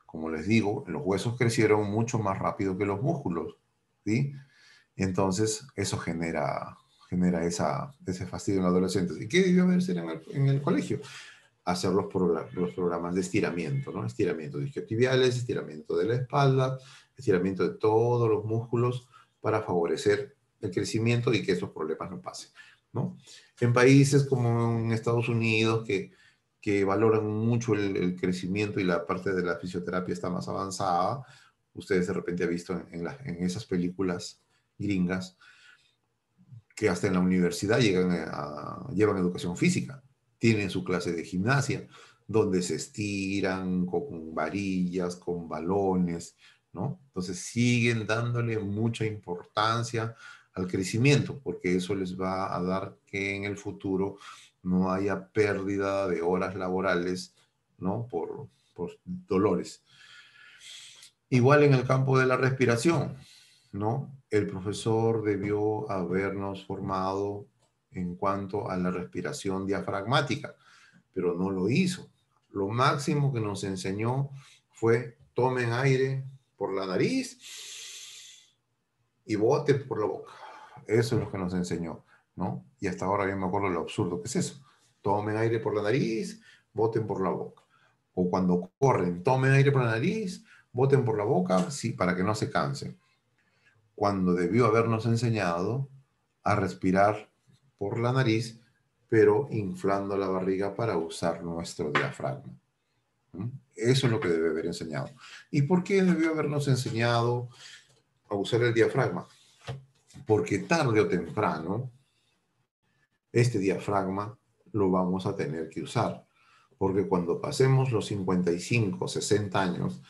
como les digo, los huesos crecieron mucho más rápido que los músculos, ¿sí? Entonces, eso genera ese fastidio en los adolescentes. ¿Y qué debió haber sido en el colegio? Hacer los programas de estiramiento, ¿no? Estiramiento de isquiotibiales, estiramiento de la espalda, estiramiento de todos los músculos para favorecer el crecimiento y que esos problemas no pasen, ¿no? En países como en Estados Unidos, que valoran mucho el crecimiento y la parte de la fisioterapia está más avanzada, ustedes de repente han visto en esas películas gringas que hasta en la universidad llevan educación física. Tienen su clase de gimnasia, donde se estiran con varillas, con balones, ¿no? Entonces siguen dándole mucha importancia al crecimiento, porque eso les va a dar que en el futuro no haya pérdida de horas laborales, ¿no? Por dolores. Igual en el campo de la respiración, ¿no? El profesor debió habernos formado en cuanto a la respiración diafragmática, pero no lo hizo. Lo máximo que nos enseñó fue tomen aire por la nariz y boten por la boca. Eso es lo que nos enseñó, ¿no? Y hasta ahora yo me acuerdo lo absurdo que es eso. Tomen aire por la nariz, boten por la boca. O cuando corren, tomen aire por la nariz, boten por la boca, sí, para que no se cansen. Cuando debió habernos enseñado a respirar por la nariz, pero inflando la barriga para usar nuestro diafragma. Eso es lo que debe haber enseñado. ¿Y por qué debió habernos enseñado a usar el diafragma? Porque tarde o temprano, este diafragma lo vamos a tener que usar. Porque cuando pasemos los 55, 60 años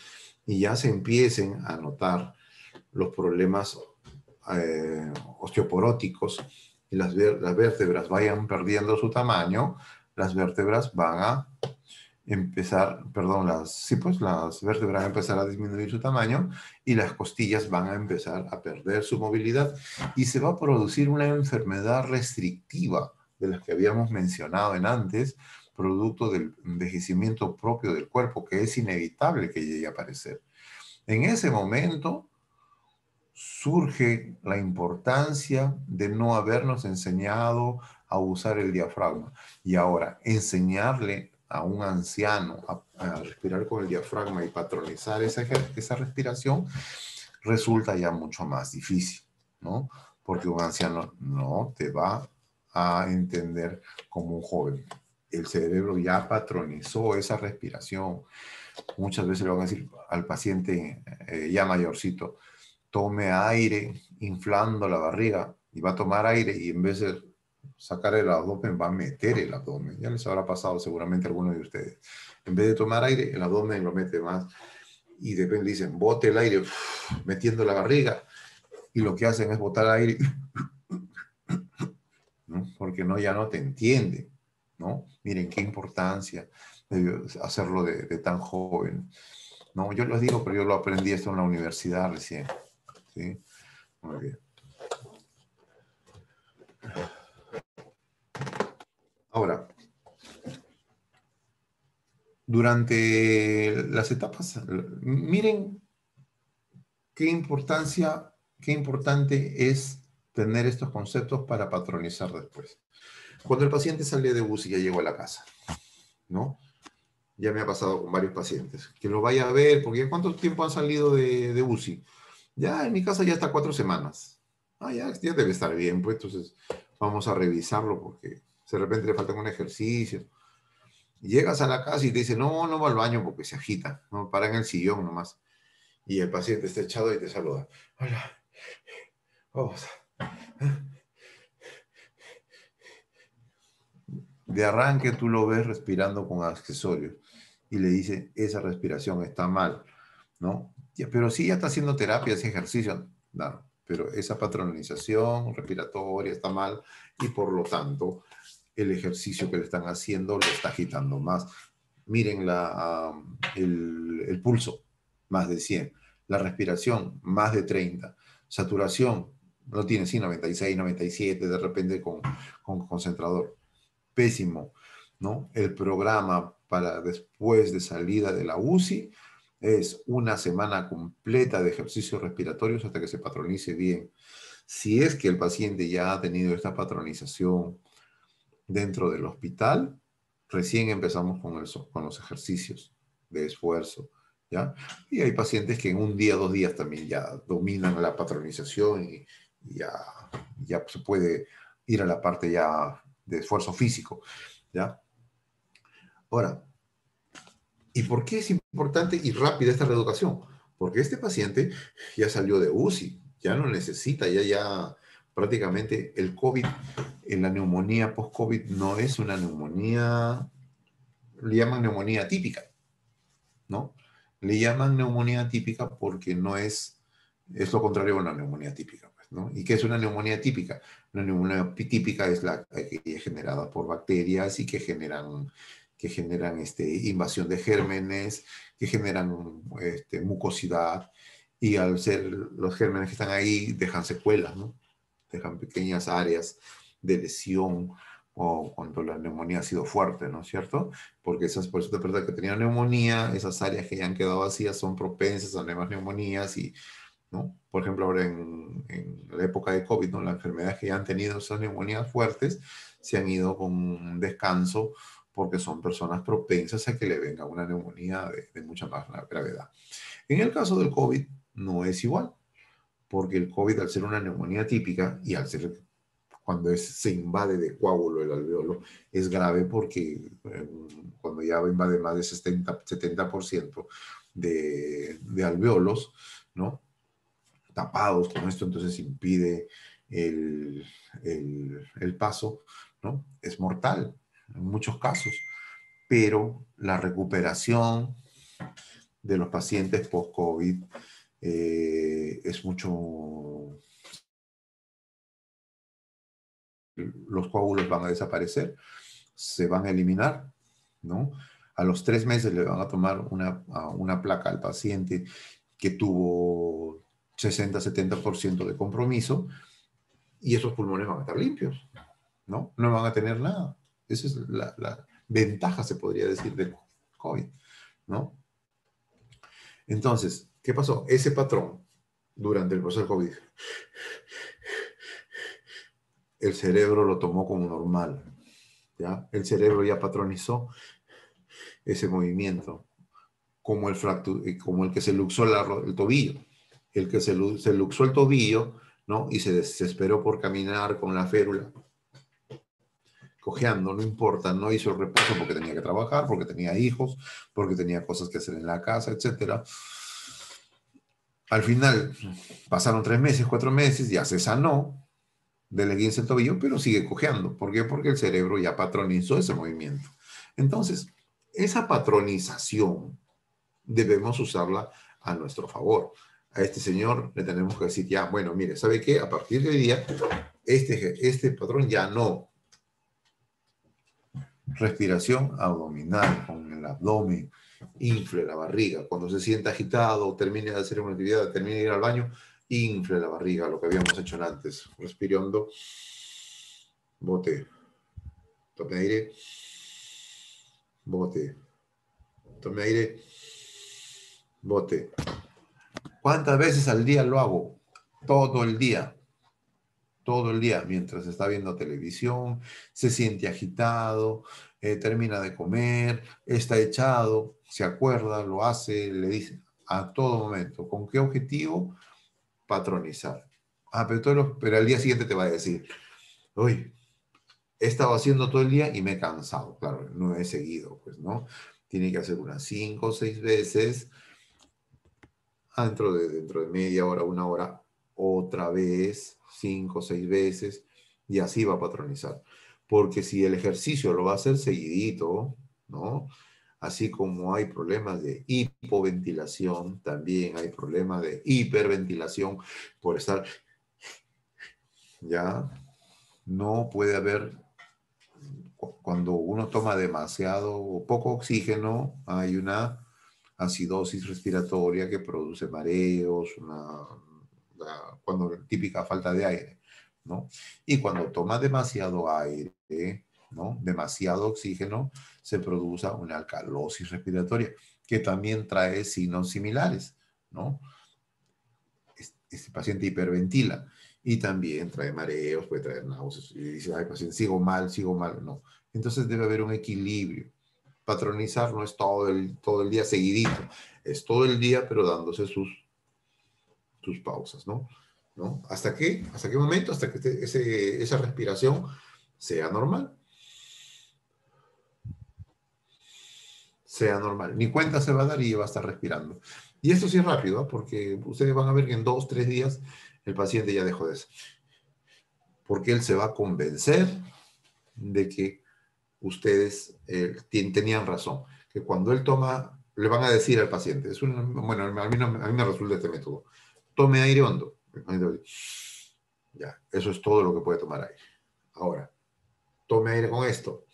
y ya se empiecen a notar los problemas osteoporóticos y las vértebras vayan perdiendo su tamaño, las vértebras van a empezar, perdón, sí, pues las vértebras van a empezar a disminuir su tamaño y las costillas van a empezar a perder su movilidad y se va a producir una enfermedad restrictiva de las que habíamos mencionado en antes, producto del envejecimiento propio del cuerpo, que es inevitable que llegue a aparecer. En ese momento surge la importancia de no habernos enseñado a usar el diafragma. Y ahora, enseñarle a un anciano a respirar con el diafragma y patronizar esa respiración resulta ya mucho más difícil, ¿no? Porque un anciano no te va a entender como un joven. El cerebro ya patronizó esa respiración. Muchas veces le van a decir al paciente ya mayorcito, tome aire inflando la barriga y va a tomar aire y en vez de sacar el abdomen va a meter el abdomen. Ya les habrá pasado seguramente a algunos de ustedes. En vez de tomar aire, el abdomen lo mete más y de repente dicen, bote el aire metiendo la barriga y lo que hacen es botar aire, ¿no? Porque no, ya no te entiende, ¿no? Miren qué importancia de hacerlo de tan joven. No, yo les digo, pero yo lo aprendí esto en la universidad recién. ¿Sí? Muy bien. Ahora, durante las etapas, miren qué importante es tener estos conceptos para patronizar después. Cuando el paciente sale de UCI, ya llegó a la casa, ¿no? Ya me ha pasado con varios pacientes. Que lo vaya a ver, porque ¿cuánto tiempo han salido de UCI? Ya en mi casa ya está 4 semanas. Ah, ya debe estar bien, pues entonces vamos a revisarlo porque de repente le falta un ejercicio. Llegas a la casa y te dice, no, no va al baño porque se agita, no, para en el sillón nomás. Y el paciente está echado y te saluda. Hola, vamos. De arranque tú lo ves respirando con accesorios y le dice, esa respiración está mal, ¿no? Pero sí ya está haciendo terapia, ese ejercicio, no, pero esa patronización respiratoria está mal y por lo tanto el ejercicio que le están haciendo lo está agitando más. Miren el pulso, más de 100, la respiración, más de 30, saturación, no tiene, sí, 96, 97, de repente con concentrador. Pésimo, ¿no? El programa para después de salida de la UCI es una semana completa de ejercicios respiratorios hasta que se patronice bien. Si es que el paciente ya ha tenido esta patronización dentro del hospital, recién empezamos con los ejercicios de esfuerzo, ¿ya? Y hay pacientes que en un día, 2 días también ya dominan la patronización y ya se puede ir a la parte ya de esfuerzo físico, ¿ya? Ahora, ¿y por qué es importante y rápida esta reeducación? Porque este paciente ya salió de UCI, ya no necesita, ya prácticamente el COVID, en la neumonía post-COVID no es una neumonía, le llaman neumonía típica, ¿no? Le llaman neumonía típica porque no es lo contrario a una neumonía típica, pues, ¿no? ¿Y qué es una neumonía típica? Una neumonía típica es la que es generada por bacterias y que generan invasión de gérmenes, que generan mucosidad, y al ser los gérmenes que están ahí dejan secuelas, ¿no? Dejan pequeñas áreas de lesión o cuando la neumonía ha sido fuerte, ¿no es cierto? Porque por eso te verdad que tenía neumonía, esas áreas que ya han quedado vacías son propensas a nuevas neumonías y, ¿no? Por ejemplo, ahora en la época de COVID, ¿no? Las enfermedades que ya han tenido esas neumonías fuertes se han ido con un descanso porque son personas propensas a que le venga una neumonía de mucha más gravedad. En el caso del COVID no es igual, porque el COVID, al ser una neumonía típica y al ser cuando se invade de coágulo el alveolo, es grave porque cuando ya invade más de 70% de alveolos, ¿no? Tapados con esto, entonces impide el paso, ¿no? Es mortal en muchos casos, pero la recuperación de los pacientes post-COVID es mucho, los coágulos van a desaparecer, se van a eliminar, ¿no? A los 3 meses le van a tomar una placa al paciente que tuvo 60-70% de compromiso y esos pulmones van a estar limpios, ¿no? No van a tener nada. Esa es la ventaja, se podría decir, del COVID, ¿no? Entonces, ¿qué pasó? Ese patrón, durante el proceso del COVID, el cerebro lo tomó como normal, ¿ya? El cerebro ya patronizó ese movimiento, como el que se luxó el tobillo. El que se luxó el tobillo, ¿no? Y se desesperó por caminar con la férula, cojeando, no importa, no hizo el reposo porque tenía que trabajar, porque tenía hijos, porque tenía cosas que hacer en la casa, etcétera. Al final, pasaron 3 meses, 4 meses, ya se sanó del esguince del tobillo, pero sigue cojeando. ¿Por qué? Porque el cerebro ya patronizó ese movimiento. Entonces, esa patronización debemos usarla a nuestro favor. A este señor le tenemos que decir, ya, bueno, mire, ¿sabe qué? A partir de hoy día, este patrón ya no. Respiración abdominal, con el abdomen, infle la barriga. Cuando se sienta agitado, termine de hacer una actividad, termine de ir al baño, infle la barriga, lo que habíamos hecho antes. Respire hondo, bote, tome aire, bote, tome aire, bote. ¿Cuántas veces al día lo hago? Todo el día. Todo el día, mientras está viendo televisión, se siente agitado, termina de comer, está echado, se acuerda, lo hace, le dice a todo momento. ¿Con qué objetivo? Patronizar. Ah, pero al día siguiente te va a decir, uy, he estado haciendo todo el día y me he cansado. Claro, no he seguido, pues, ¿no? Tiene que hacer unas 5 o 6 veces, dentro de media hora, una hora, otra vez, 5 o 6 veces, y así va a patronizar. Porque si el ejercicio lo va a hacer seguidito, ¿no? Así como hay problemas de hipoventilación, también hay problemas de hiperventilación por estar, ya, no puede haber, cuando uno toma demasiado o poco oxígeno, hay una acidosis respiratoria que produce mareos, típica falta de aire, ¿no? Y cuando toma demasiado aire, ¿no? Demasiado oxígeno, se produce una alcalosis respiratoria, que también trae signos similares, ¿no? Este paciente hiperventila y también trae mareos, puede traer náuseas, y dice, ay, paciente, sigo mal, no. Entonces debe haber un equilibrio. Patronizar no es todo el día seguidito, es todo el día, pero dándose sus pausas, ¿no? ¿No? ¿Hasta qué? ¿Hasta qué momento? Hasta que esa respiración sea normal. Sea normal. Ni cuenta se va a dar y va a estar respirando. Y esto sí es rápido, ¿eh? Porque ustedes van a ver que en 2, 3 días el paciente ya dejó de eso. Porque él se va a convencer de que ustedes tenían razón. Que cuando él toma, le van a decir al paciente, bueno, a mí me resulta este método. Tome aire hondo. Ya, eso es todo lo que puede tomar aire. Ahora, tome aire con esto.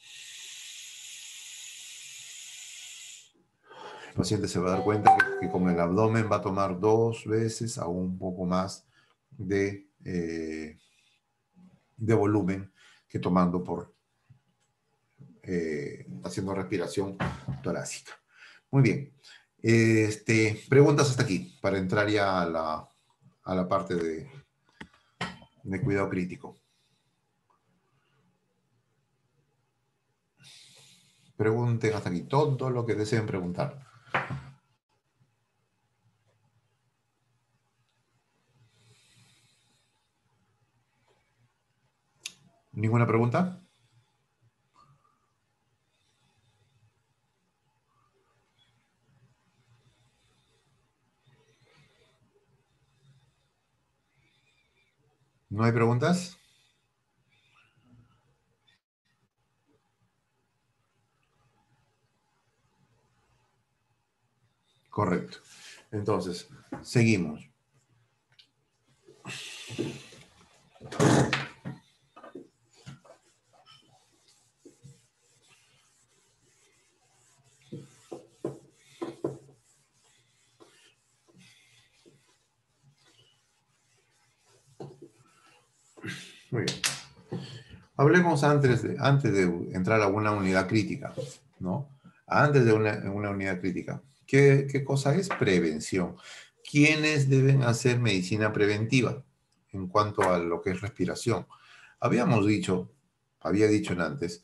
El paciente se va a dar cuenta que con el abdomen va a tomar 2 veces a un poco más de volumen que tomando haciendo respiración torácica. Muy bien. Preguntas hasta aquí para entrar ya a la parte de cuidado crítico. Pregunten hasta aquí todo lo que deseen preguntar. ¿Ninguna pregunta? ¿No hay preguntas? Correcto. Entonces, seguimos. Muy bien. Hablemos antes de entrar a una unidad crítica, ¿no? Antes de una unidad crítica. ¿Qué cosa es prevención? ¿Quiénes deben hacer medicina preventiva en cuanto a lo que es respiración? Había dicho en antes,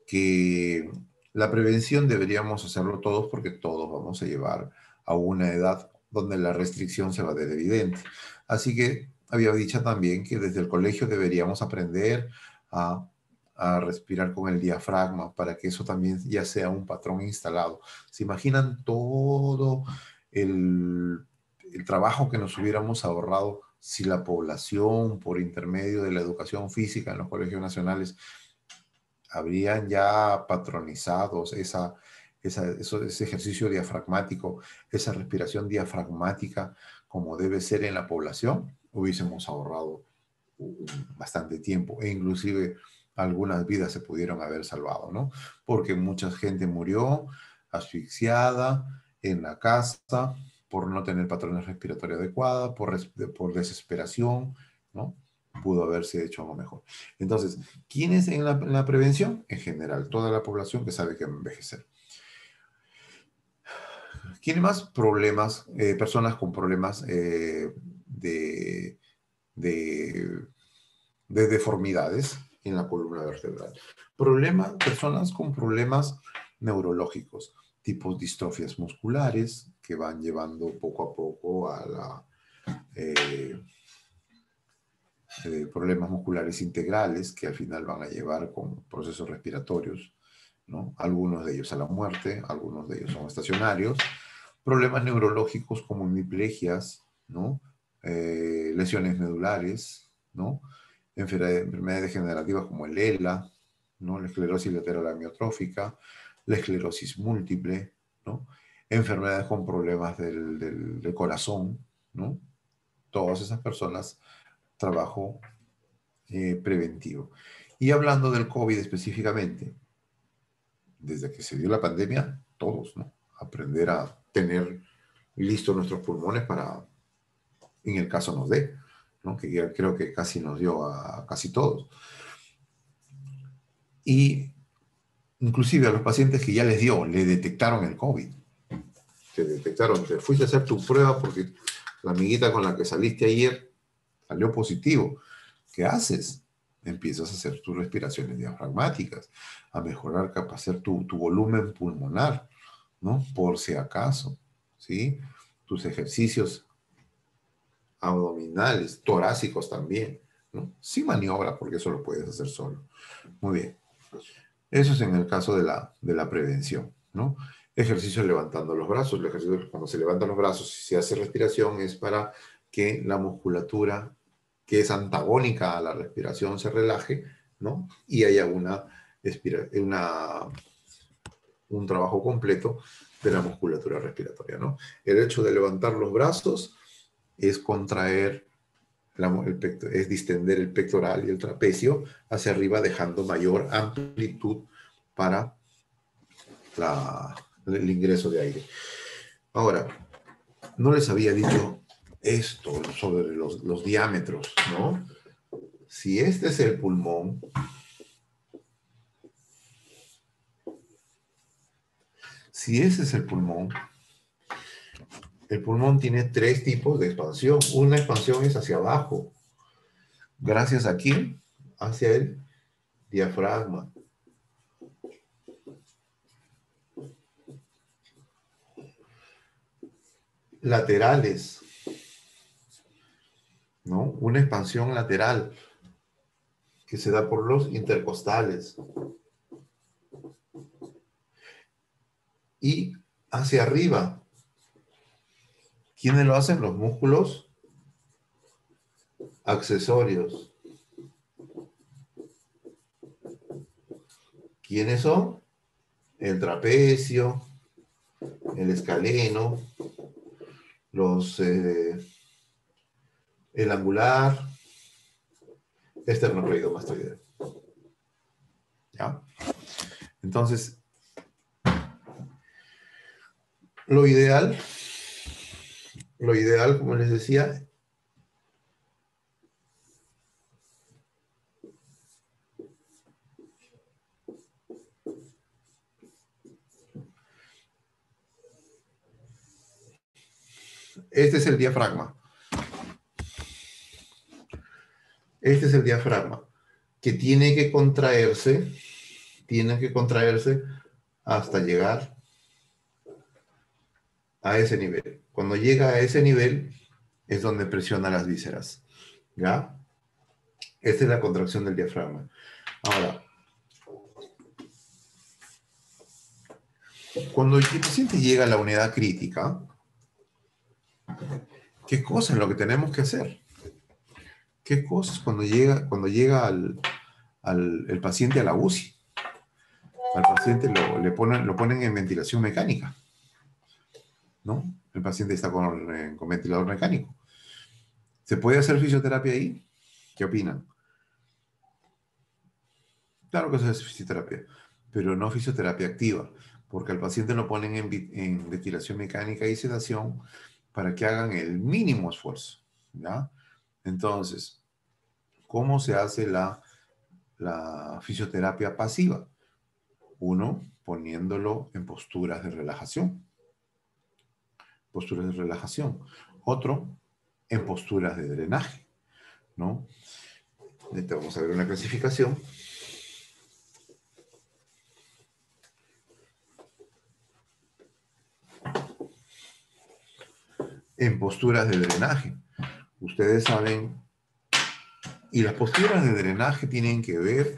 que la prevención deberíamos hacerlo todos porque todos vamos a llevar a una edad donde la restricción se va a ver evidente. Así que había dicho también que desde el colegio deberíamos aprender a, a respirar con el diafragma para que eso también ya sea un patrón instalado. ¿Se imaginan todo el, el trabajo que nos hubiéramos ahorrado si la población, por intermedio de la educación física en los colegios nacionales, habrían ya patronizados ese ejercicio diafragmático, esa respiración diafragmática como debe ser en la población? Hubiésemos ahorrado bastante tiempo e inclusive algunas vidas se pudieron haber salvado, ¿no? Porque mucha gente murió asfixiada en la casa por no tener patrones respiratorios adecuados, por desesperación, ¿no? Pudo haberse hecho algo mejor. Entonces, ¿quiénes en la prevención? En general, toda la población que sabe que va a envejecer. ¿Quiénes más? Problemas, personas con problemas de, de de deformidades en la columna vertebral. Personas con problemas neurológicos, tipo distrofias musculares, que van llevando poco a poco a problemas musculares integrales, que al final van a llevar con procesos respiratorios, ¿no? Algunos de ellos a la muerte, algunos de ellos son estacionarios. Problemas neurológicos como hemiplegias, ¿no? Lesiones medulares, ¿no? Enfermedades degenerativas como el ELA, ¿no? La esclerosis lateral amiotrófica, la esclerosis múltiple, ¿no? Enfermedades con problemas del corazón, ¿no? Todas esas personas, trabajo preventivo. Y hablando del COVID específicamente, desde que se dio la pandemia, todos, ¿no? Aprender a tener listos nuestros pulmones para, en el caso nos dé, ¿no? Que ya creo que casi nos dio a casi todos. Y inclusive a los pacientes que ya les dio, le detectaron el COVID. Te detectaron, te fuiste a hacer tu prueba porque la amiguita con la que saliste ayer salió positivo. ¿Qué haces? Empiezas a hacer tus respiraciones diafragmáticas, a mejorar, hacer tu volumen pulmonar, ¿no? Por si acaso, ¿sí? Tus ejercicios abdominales, torácicos también, ¿no? Sin maniobra, porque eso lo puedes hacer solo. Muy bien. Eso es en el caso de la prevención, ¿no? Ejercicios levantando los brazos. El ejercicio, cuando se levantan los brazos y se hace respiración, es para que la musculatura que es antagónica a la respiración se relaje, ¿no? Y haya un trabajo completo de la musculatura respiratoria, ¿no? El hecho de levantar los brazos es contraer, es distender el pectoral y el trapecio hacia arriba, dejando mayor amplitud para el ingreso de aire. Ahora, no les había dicho esto sobre los diámetros, ¿no? Si este es el pulmón, si ese es el pulmón tiene tres tipos de expansión. Una expansión es hacia abajo. ¿Gracias a quién? Hacia el diafragma. Laterales, ¿no? Una expansión lateral que se da por los intercostales. Y hacia arriba, ¿quiénes lo hacen? Los músculos accesorios. ¿Quiénes son? El trapecio, el escaleno, el angular, esternocleidomastoideo. ¿Ya? Entonces, lo ideal, como les decía, Este es el diafragma. Este es el diafragma, que tiene que contraerse hasta llegar a ese nivel. Cuando llega a ese nivel es donde presiona las vísceras, ¿ya? Esta es la contracción del diafragma. Ahora, cuando el paciente llega a la unidad crítica, ¿qué cosa es lo que tenemos que hacer? ¿Qué cosas cuando llega el paciente a la UCI? Al paciente lo ponen en ventilación mecánica, ¿no? El paciente está con ventilador mecánico. ¿Se puede hacer fisioterapia ahí? ¿Qué opinan? Claro que se hace fisioterapia, pero no fisioterapia activa, porque al paciente lo ponen en ventilación mecánica y sedación para que hagan el mínimo esfuerzo, ¿ya? Entonces, ¿cómo se hace la fisioterapia pasiva? Uno, poniéndolo en posturas de relajación. Posturas de relajación. Otro, en posturas de drenaje, ¿no? Vamos a ver una clasificación. En posturas de drenaje. Ustedes saben, y las posturas de drenaje tienen que ver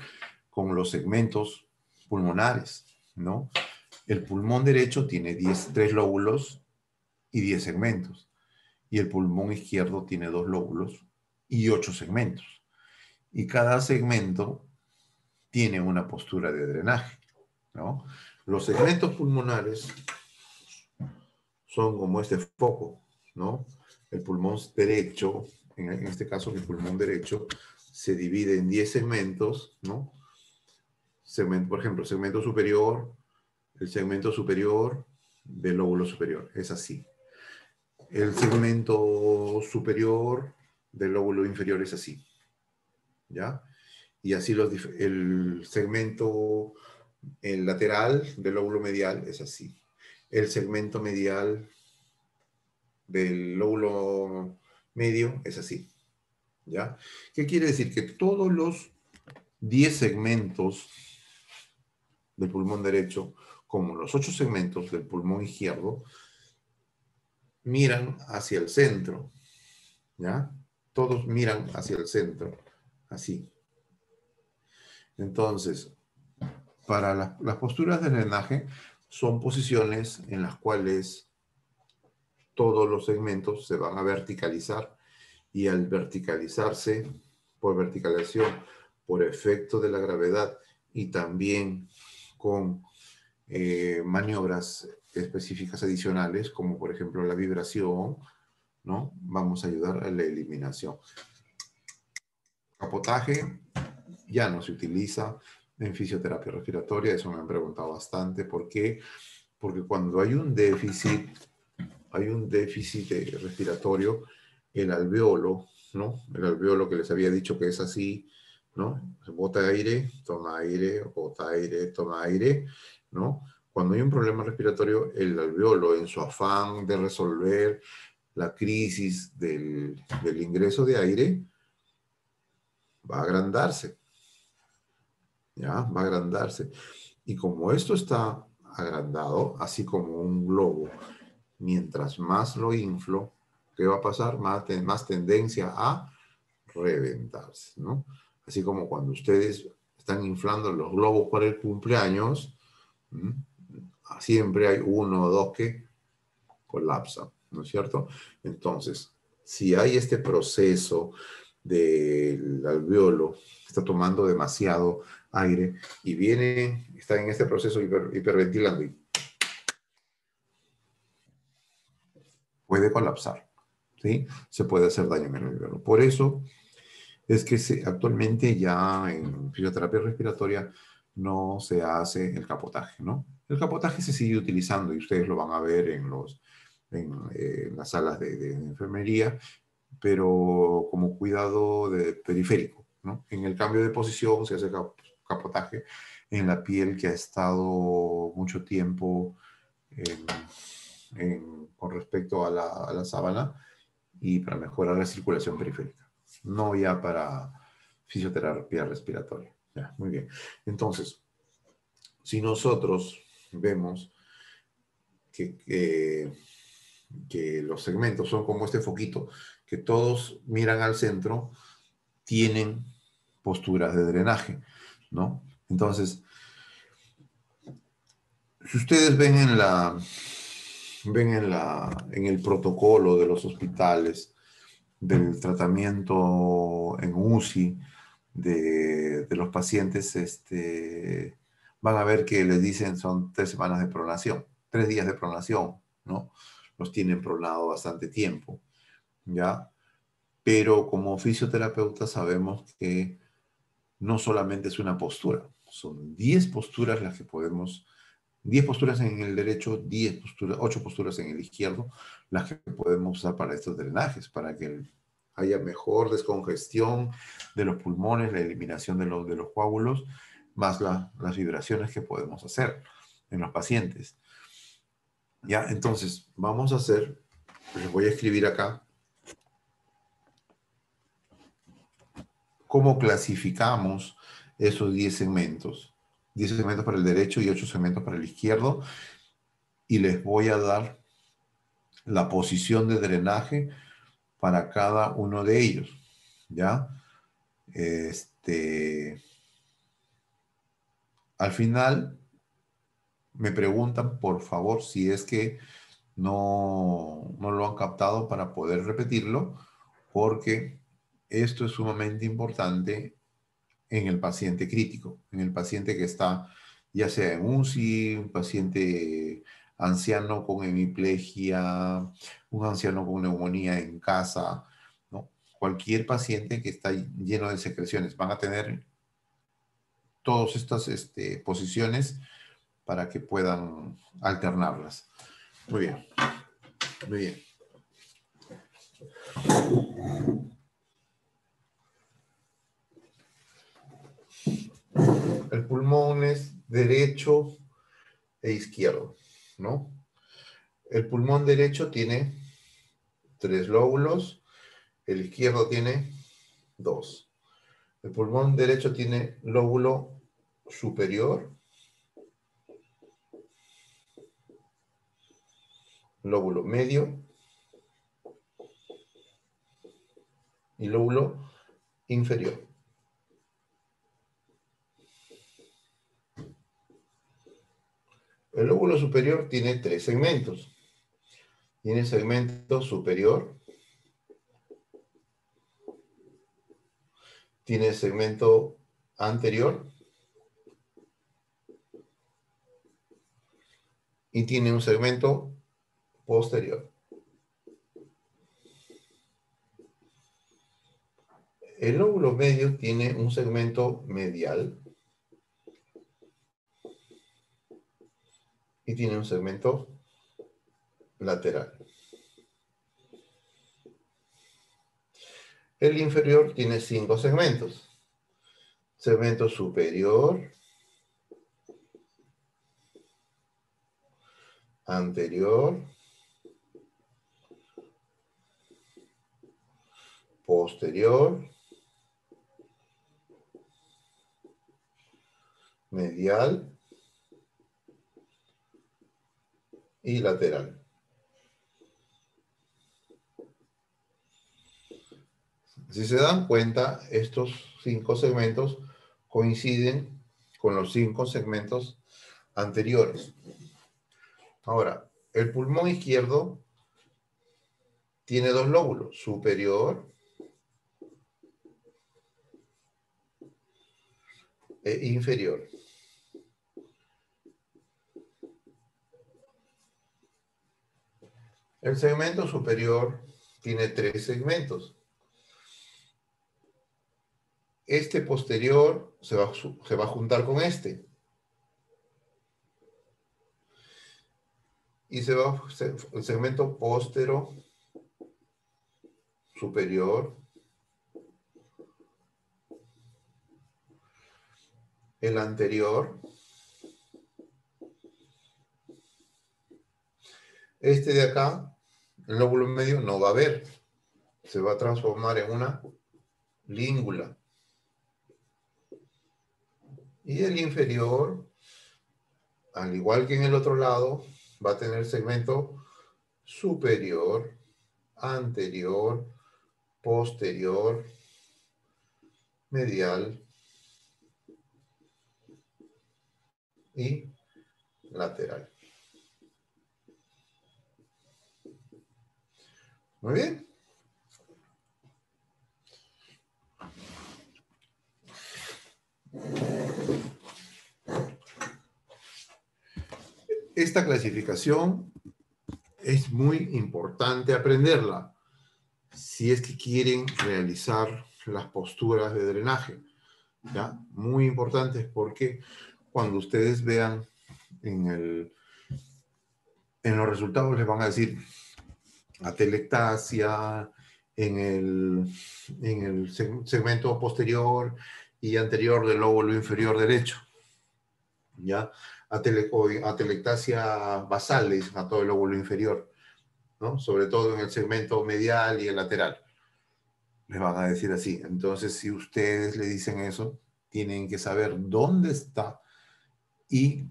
con los segmentos pulmonares, ¿no? El pulmón derecho tiene 3 lóbulos y 10 segmentos. Y el pulmón izquierdo tiene 2 lóbulos y 8 segmentos. Y cada segmento tiene una postura de drenaje, ¿no? Los segmentos pulmonares son como este foco, ¿no? El pulmón derecho, en este caso el pulmón derecho, se divide en 10 segmentos, ¿no? Por ejemplo, segmento superior, el segmento superior del lóbulo superior, es así. El segmento superior del lóbulo inferior es así, ¿ya? Y así el segmento lateral del lóbulo medial es así. El segmento medial del lóbulo medio es así, ¿ya? ¿Qué quiere decir? Que todos los 10 segmentos del pulmón derecho, como los 8 segmentos del pulmón izquierdo, miran hacia el centro, ¿ya? Todos miran hacia el centro, así. Entonces, para las posturas de drenaje son posiciones en las cuales todos los segmentos se van a verticalizar y al verticalizarse, por verticalización, por efecto de la gravedad y también con maniobras específicas adicionales, como por ejemplo la vibración, ¿no? Vamos a ayudar a la eliminación. Capotaje ya no se utiliza en fisioterapia respiratoria, eso me han preguntado bastante. ¿Por qué? Porque cuando hay un déficit respiratorio, el alveolo, ¿no? El alveolo que les había dicho que es así, ¿no? Bota aire, toma aire, bota aire, toma aire, ¿no? Cuando hay un problema respiratorio, el alveolo, en su afán de resolver la crisis del ingreso de aire, va a agrandarse, ¿ya? Va a agrandarse. Y como esto está agrandado, así como un globo, mientras más lo inflo, ¿qué va a pasar? Más tendencia a reventarse, ¿no? Así como cuando ustedes están inflando los globos para el cumpleaños, siempre hay uno o dos que colapsan, ¿no es cierto? Entonces, si hay este proceso del alveolo, está tomando demasiado aire y está en este proceso hiperventilando y puede colapsar, ¿sí? Se puede hacer daño en el alveolo. Por eso es que actualmente ya en fisioterapia respiratoria no se hace el capotaje, ¿no? El capotaje se sigue utilizando y ustedes lo van a ver en las salas de enfermería, pero como cuidado periférico, ¿no? En el cambio de posición se hace capotaje en la piel que ha estado mucho tiempo con respecto a la sábana y para mejorar la circulación periférica, no ya para fisioterapia respiratoria. Ya, muy bien. Entonces, si nosotros vemos que los segmentos son como este foquito, que todos miran al centro, tienen posturas de drenaje, ¿no? Entonces, si ustedes ven en el protocolo de los hospitales, del tratamiento en UCI de los pacientes, van a ver que les dicen son 3 semanas de pronación, 3 días de pronación, ¿no? Los tienen pronado bastante tiempo, ¿ya? Pero como fisioterapeutas sabemos que no solamente es una postura, son 10 posturas las que podemos, 10 posturas en el derecho, 10 posturas, 8 posturas en el izquierdo, las que podemos usar para estos drenajes, para que haya mejor descongestión de los pulmones, la eliminación de los coágulos, más las vibraciones que podemos hacer en los pacientes. Ya, entonces, vamos a hacer, les voy a escribir acá, cómo clasificamos esos 10 segmentos. 10 segmentos para el derecho y 8 segmentos para el izquierdo. Y les voy a dar la posición de drenaje para cada uno de ellos. ¿Ya? Al final me preguntan, por favor, si es que no lo han captado para poder repetirlo, porque esto es sumamente importante en el paciente crítico, en el paciente que está ya sea en UCI, un paciente anciano con hemiplegia, un anciano con neumonía en casa, ¿no? Cualquier paciente que está lleno de secreciones van a tener todas estas posiciones para que puedan alternarlas. Muy bien, muy bien. El pulmón es derecho e izquierdo, ¿no? El pulmón derecho tiene 3 lóbulos, el izquierdo tiene 2. El pulmón derecho tiene lóbulo superior, lóbulo medio y lóbulo inferior. El lóbulo superior tiene 3 segmentos. Tiene segmento superior, tiene segmento anterior y tiene un segmento posterior. El lóbulo medio tiene un segmento medial y tiene un segmento lateral. El inferior tiene 5 segmentos. Segmento superior, anterior, posterior, medial y lateral. Si se dan cuenta, estos 5 segmentos coinciden con los 5 segmentos anteriores. Ahora, el pulmón izquierdo tiene 2 lóbulos, superior e inferior. El segmento superior tiene 3 segmentos. Este posterior se va a juntar con este. Y el segmento postero superior, el anterior, Este de acá, el lóbulo medio, no va a haber. Se va a transformar en una língula. Y el inferior, al igual que en el otro lado, va a tener segmento superior, anterior, posterior, medial y lateral. Muy bien. Esta clasificación es muy importante aprenderla si es que quieren realizar las posturas de drenaje. ¿Ya? Muy importantes porque cuando ustedes vean en los resultados les van a decir atelectasia en el segmento posterior y anterior del lóbulo inferior derecho. ¿Ya? Atelectasia basales a todo el lóbulo inferior, ¿no? Sobre todo en el segmento medial y el lateral. Les van a decir así. Entonces, si ustedes le dicen eso, tienen que saber dónde está y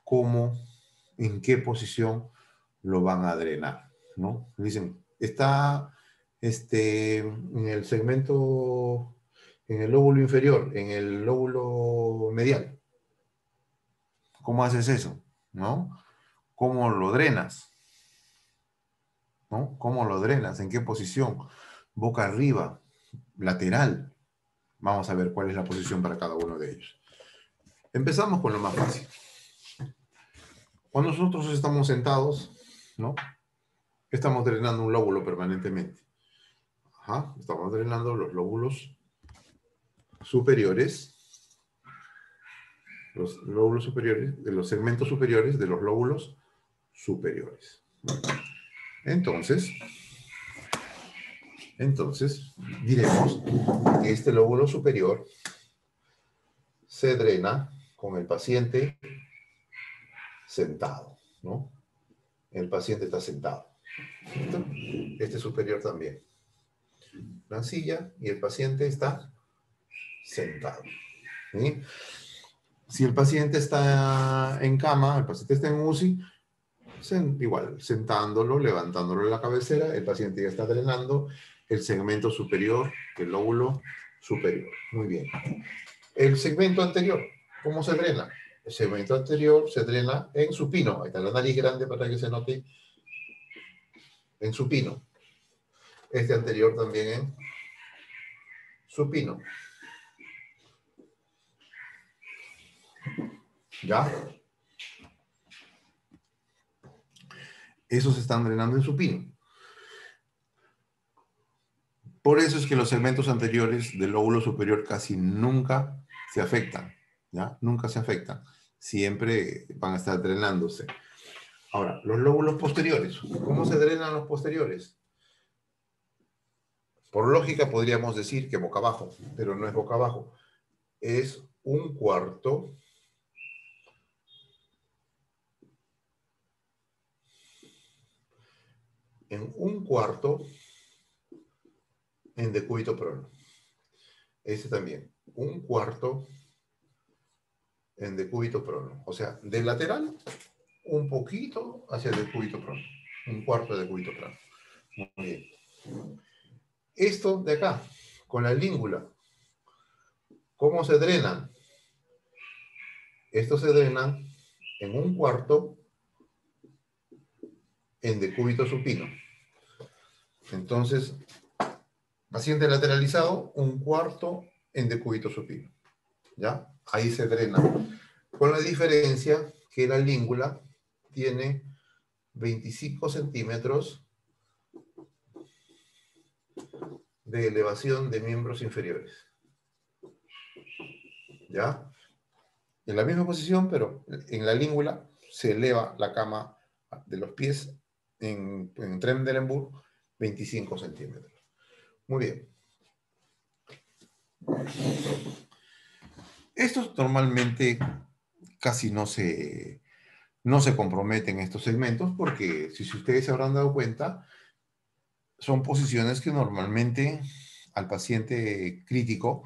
cómo, en qué posición lo van a drenar, ¿no? Dicen, está en el segmento, en el lóbulo inferior, en el lóbulo medial. ¿Cómo haces eso? ¿No? ¿Cómo lo drenas? ¿No? ¿Cómo lo drenas? ¿En qué posición? Boca arriba, lateral. Vamos a ver cuál es la posición para cada uno de ellos. Empezamos con lo más fácil. Cuando nosotros estamos sentados, ¿no? Estamos drenando un lóbulo permanentemente. Ajá, estamos drenando los lóbulos superiores, los lóbulos superiores, de los segmentos superiores de los lóbulos superiores. Entonces diremos que este lóbulo superior se drena con el paciente sentado, ¿no? El paciente está sentado. ¿Listo? Este superior también. La silla y el paciente está sentado. ¿Sí? Si el paciente está en cama, el paciente está en UCI, igual, sentándolo, levantándolo en la cabecera, el paciente ya está drenando el segmento superior, el lóbulo superior. Muy bien. El segmento anterior, ¿cómo se drena? El segmento anterior se drena en supino. Ahí está la nariz grande para que se note. En supino. Este anterior también en supino. ¿Ya? Esos se están drenando en supino. Por eso es que los segmentos anteriores del lóbulo superior casi nunca se afectan, ¿ya? Nunca se afectan. Siempre van a estar drenándose. Ahora, los lóbulos posteriores. ¿Cómo se drenan los posteriores? Por lógica podríamos decir que boca abajo, pero no es boca abajo. Es un cuarto en decúbito prono. Este también, un cuarto en decúbito prono. O sea, del lateral, un poquito hacia el decúbito prono. Un cuarto de decúbito prono. Muy bien. Esto de acá, con la língula, ¿cómo se drenan? Estos se drenan en un cuarto en decúbito supino. Entonces, paciente lateralizado, un cuarto en decúbito supino. ¿Ya? Ahí se drena. Con la diferencia que la língula tiene 25 centímetros de elevación de miembros inferiores. ¿Ya? En la misma posición, pero en la língula se eleva la cama de los pies en Trendelenburg 25 centímetros. Muy bien. Estos normalmente casi no se No se comprometen estos segmentos porque, si ustedes se habrán dado cuenta, son posiciones que normalmente al paciente crítico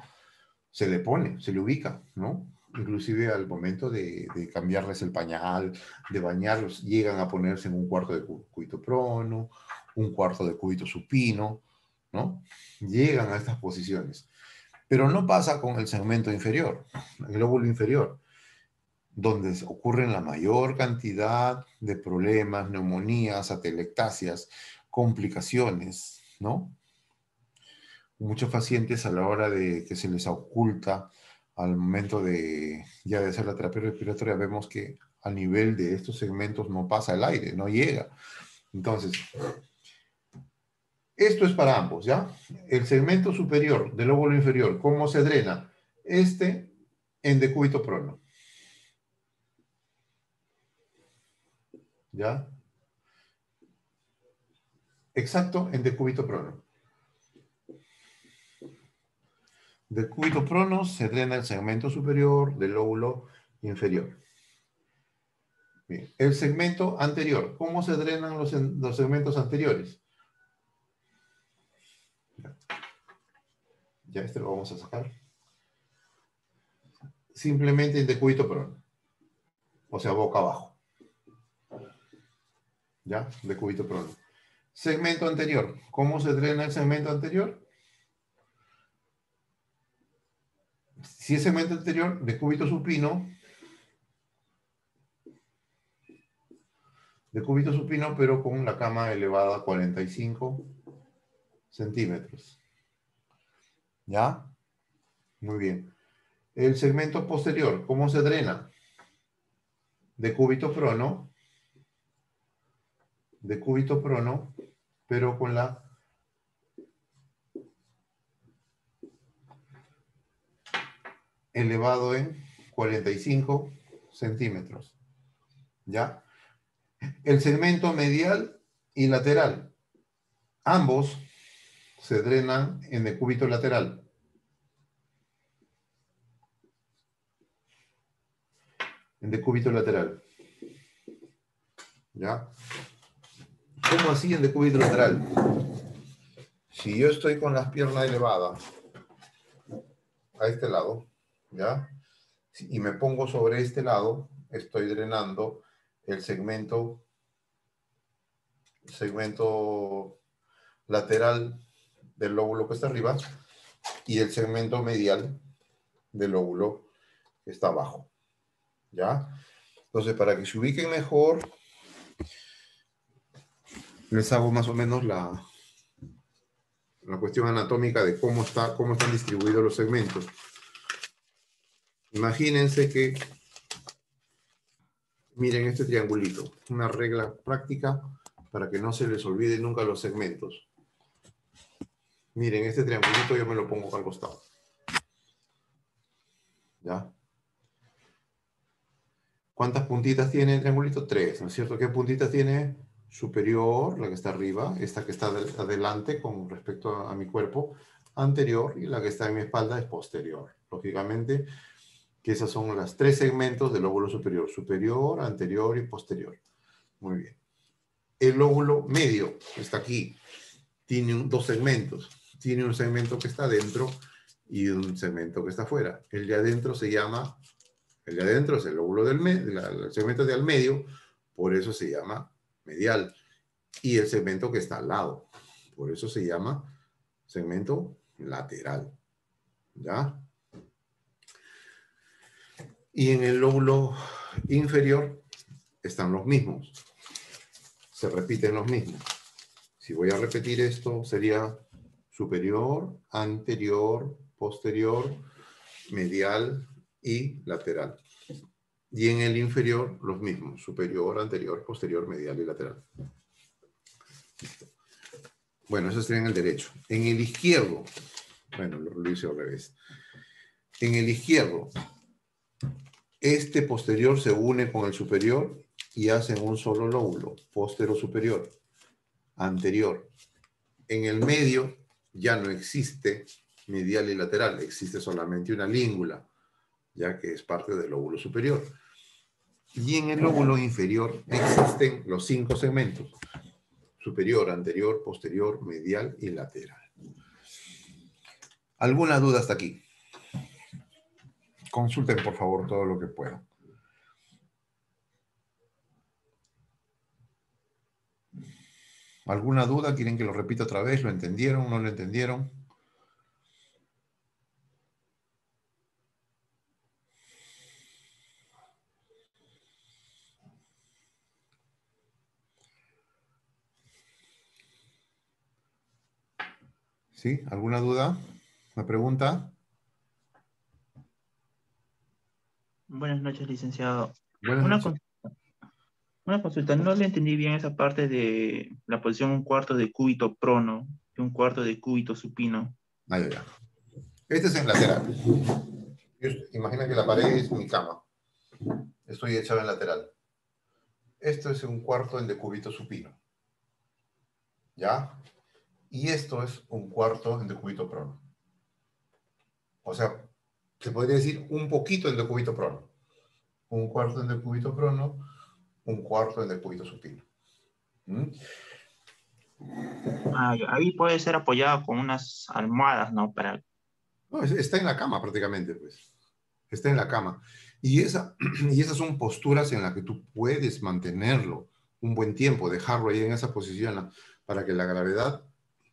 se le pone, se le ubica, ¿no? Inclusive al momento de cambiarles el pañal, de bañarlos, llegan a ponerse en un cuarto de cúbito prono, un cuarto de cúbito supino, ¿no? Llegan a estas posiciones. Pero no pasa con el segmento inferior, el lóbulo inferior, donde ocurren la mayor cantidad de problemas, neumonías, atelectasias, complicaciones, ¿no? Muchos pacientes a la hora de que se les oculta al momento de ya de hacer la terapia respiratoria, vemos que a nivel de estos segmentos no pasa el aire, no llega. Entonces, esto es para ambos, ¿ya? El segmento superior del lóbulo inferior, ¿cómo se drena? En decúbito prono. ¿Ya? Exacto, en decúbito prono. Decúbito prono se drena el segmento superior del lóbulo inferior. Bien. El segmento anterior, ¿cómo se drenan los segmentos anteriores? Ya este lo vamos a sacar. Simplemente en decúbito prono. O sea, boca abajo. ¿Ya? Decúbito prono. Segmento anterior. ¿Cómo se drena el segmento anterior? Si es segmento anterior, decúbito supino. Decúbito supino, pero con la cama elevada a 45 centímetros. ¿Ya? Muy bien. El segmento posterior, ¿cómo se drena? Decúbito prono, pero con la elevado en 45 centímetros. ¿Ya? El segmento medial y lateral, ambos se drenan en decúbito lateral. En decúbito lateral. ¿Ya? ¿Cómo así en decúbito lateral? Si yo estoy con las piernas elevadas a este lado, ¿ya? Y me pongo sobre este lado, estoy drenando el segmento lateral del lóbulo que está arriba y el segmento medial del lóbulo que está abajo. ¿Ya? Entonces, para que se ubiquen mejor, les hago más o menos la cuestión anatómica de cómo están distribuidos los segmentos. Imagínense que, miren este triangulito, una regla práctica para que no se les olvide nunca los segmentos. Miren, este triangulito yo me lo pongo al costado. ¿Ya? ¿Cuántas puntitas tiene el triangulito? 3, ¿no es cierto? ¿Qué puntitas tiene? Superior, la que está arriba, esta que está adelante con respecto a mi cuerpo, anterior, y la que está en mi espalda es posterior. Lógicamente, que esas son las 3 segmentos del lóbulo superior. Superior, anterior y posterior. Muy bien. El lóbulo medio, está aquí, tiene 2 segmentos. Tiene un segmento que está adentro y un segmento que está afuera. El de adentro se llama, el de adentro es el lóbulo del medio, el segmento de al medio, por eso se llama medial. Y el segmento que está al lado, por eso se llama segmento lateral. ¿Ya? Y en el lóbulo inferior están los mismos. Se repiten los mismos. Si voy a repetir esto, sería superior, anterior, posterior, medial y lateral. Y en el inferior, los mismos. Superior, anterior, posterior, medial y lateral. Bueno, eso sería en el derecho. En el izquierdo, bueno, lo hice al revés. En el izquierdo, este posterior se une con el superior y hacen un solo lóbulo, postero superior, anterior. En el medio ya no existe medial y lateral, existe solamente una língula, ya que es parte del lóbulo superior. Y en el lóbulo inferior existen los 5 segmentos: superior, anterior, posterior, medial y lateral. ¿Alguna duda hasta aquí? Consulten, por favor, todo lo que puedan. ¿Alguna duda? ¿Quieren que lo repita otra vez? ¿Lo entendieron? ¿No lo entendieron? ¿Sí? ¿Alguna duda? ¿Una pregunta? Buenas noches, licenciado. Buenas Una, noches. con- una consulta, no le entendí bien esa parte de la posición un cuarto de cúbito prono y un cuarto de cúbito supino. Ah, ya, ya. Este es en lateral. Imagina que la pared es mi cama. Estoy echado en lateral. Esto es un cuarto en decúbito supino. ¿Ya? Y esto es un cuarto en decúbito prono. O sea, se podría decir un poquito en decúbito prono. Un cuarto en decúbito prono, un cuarto en decúbito supino. ¿Mm? Ah, ya. Ahí puede ser apoyado con unas almohadas, ¿no? No, está en la cama prácticamente, pues. Está en la cama. Y y esas son posturas en las que tú puedes mantenerlo un buen tiempo, dejarlo ahí en esa posición para que la gravedad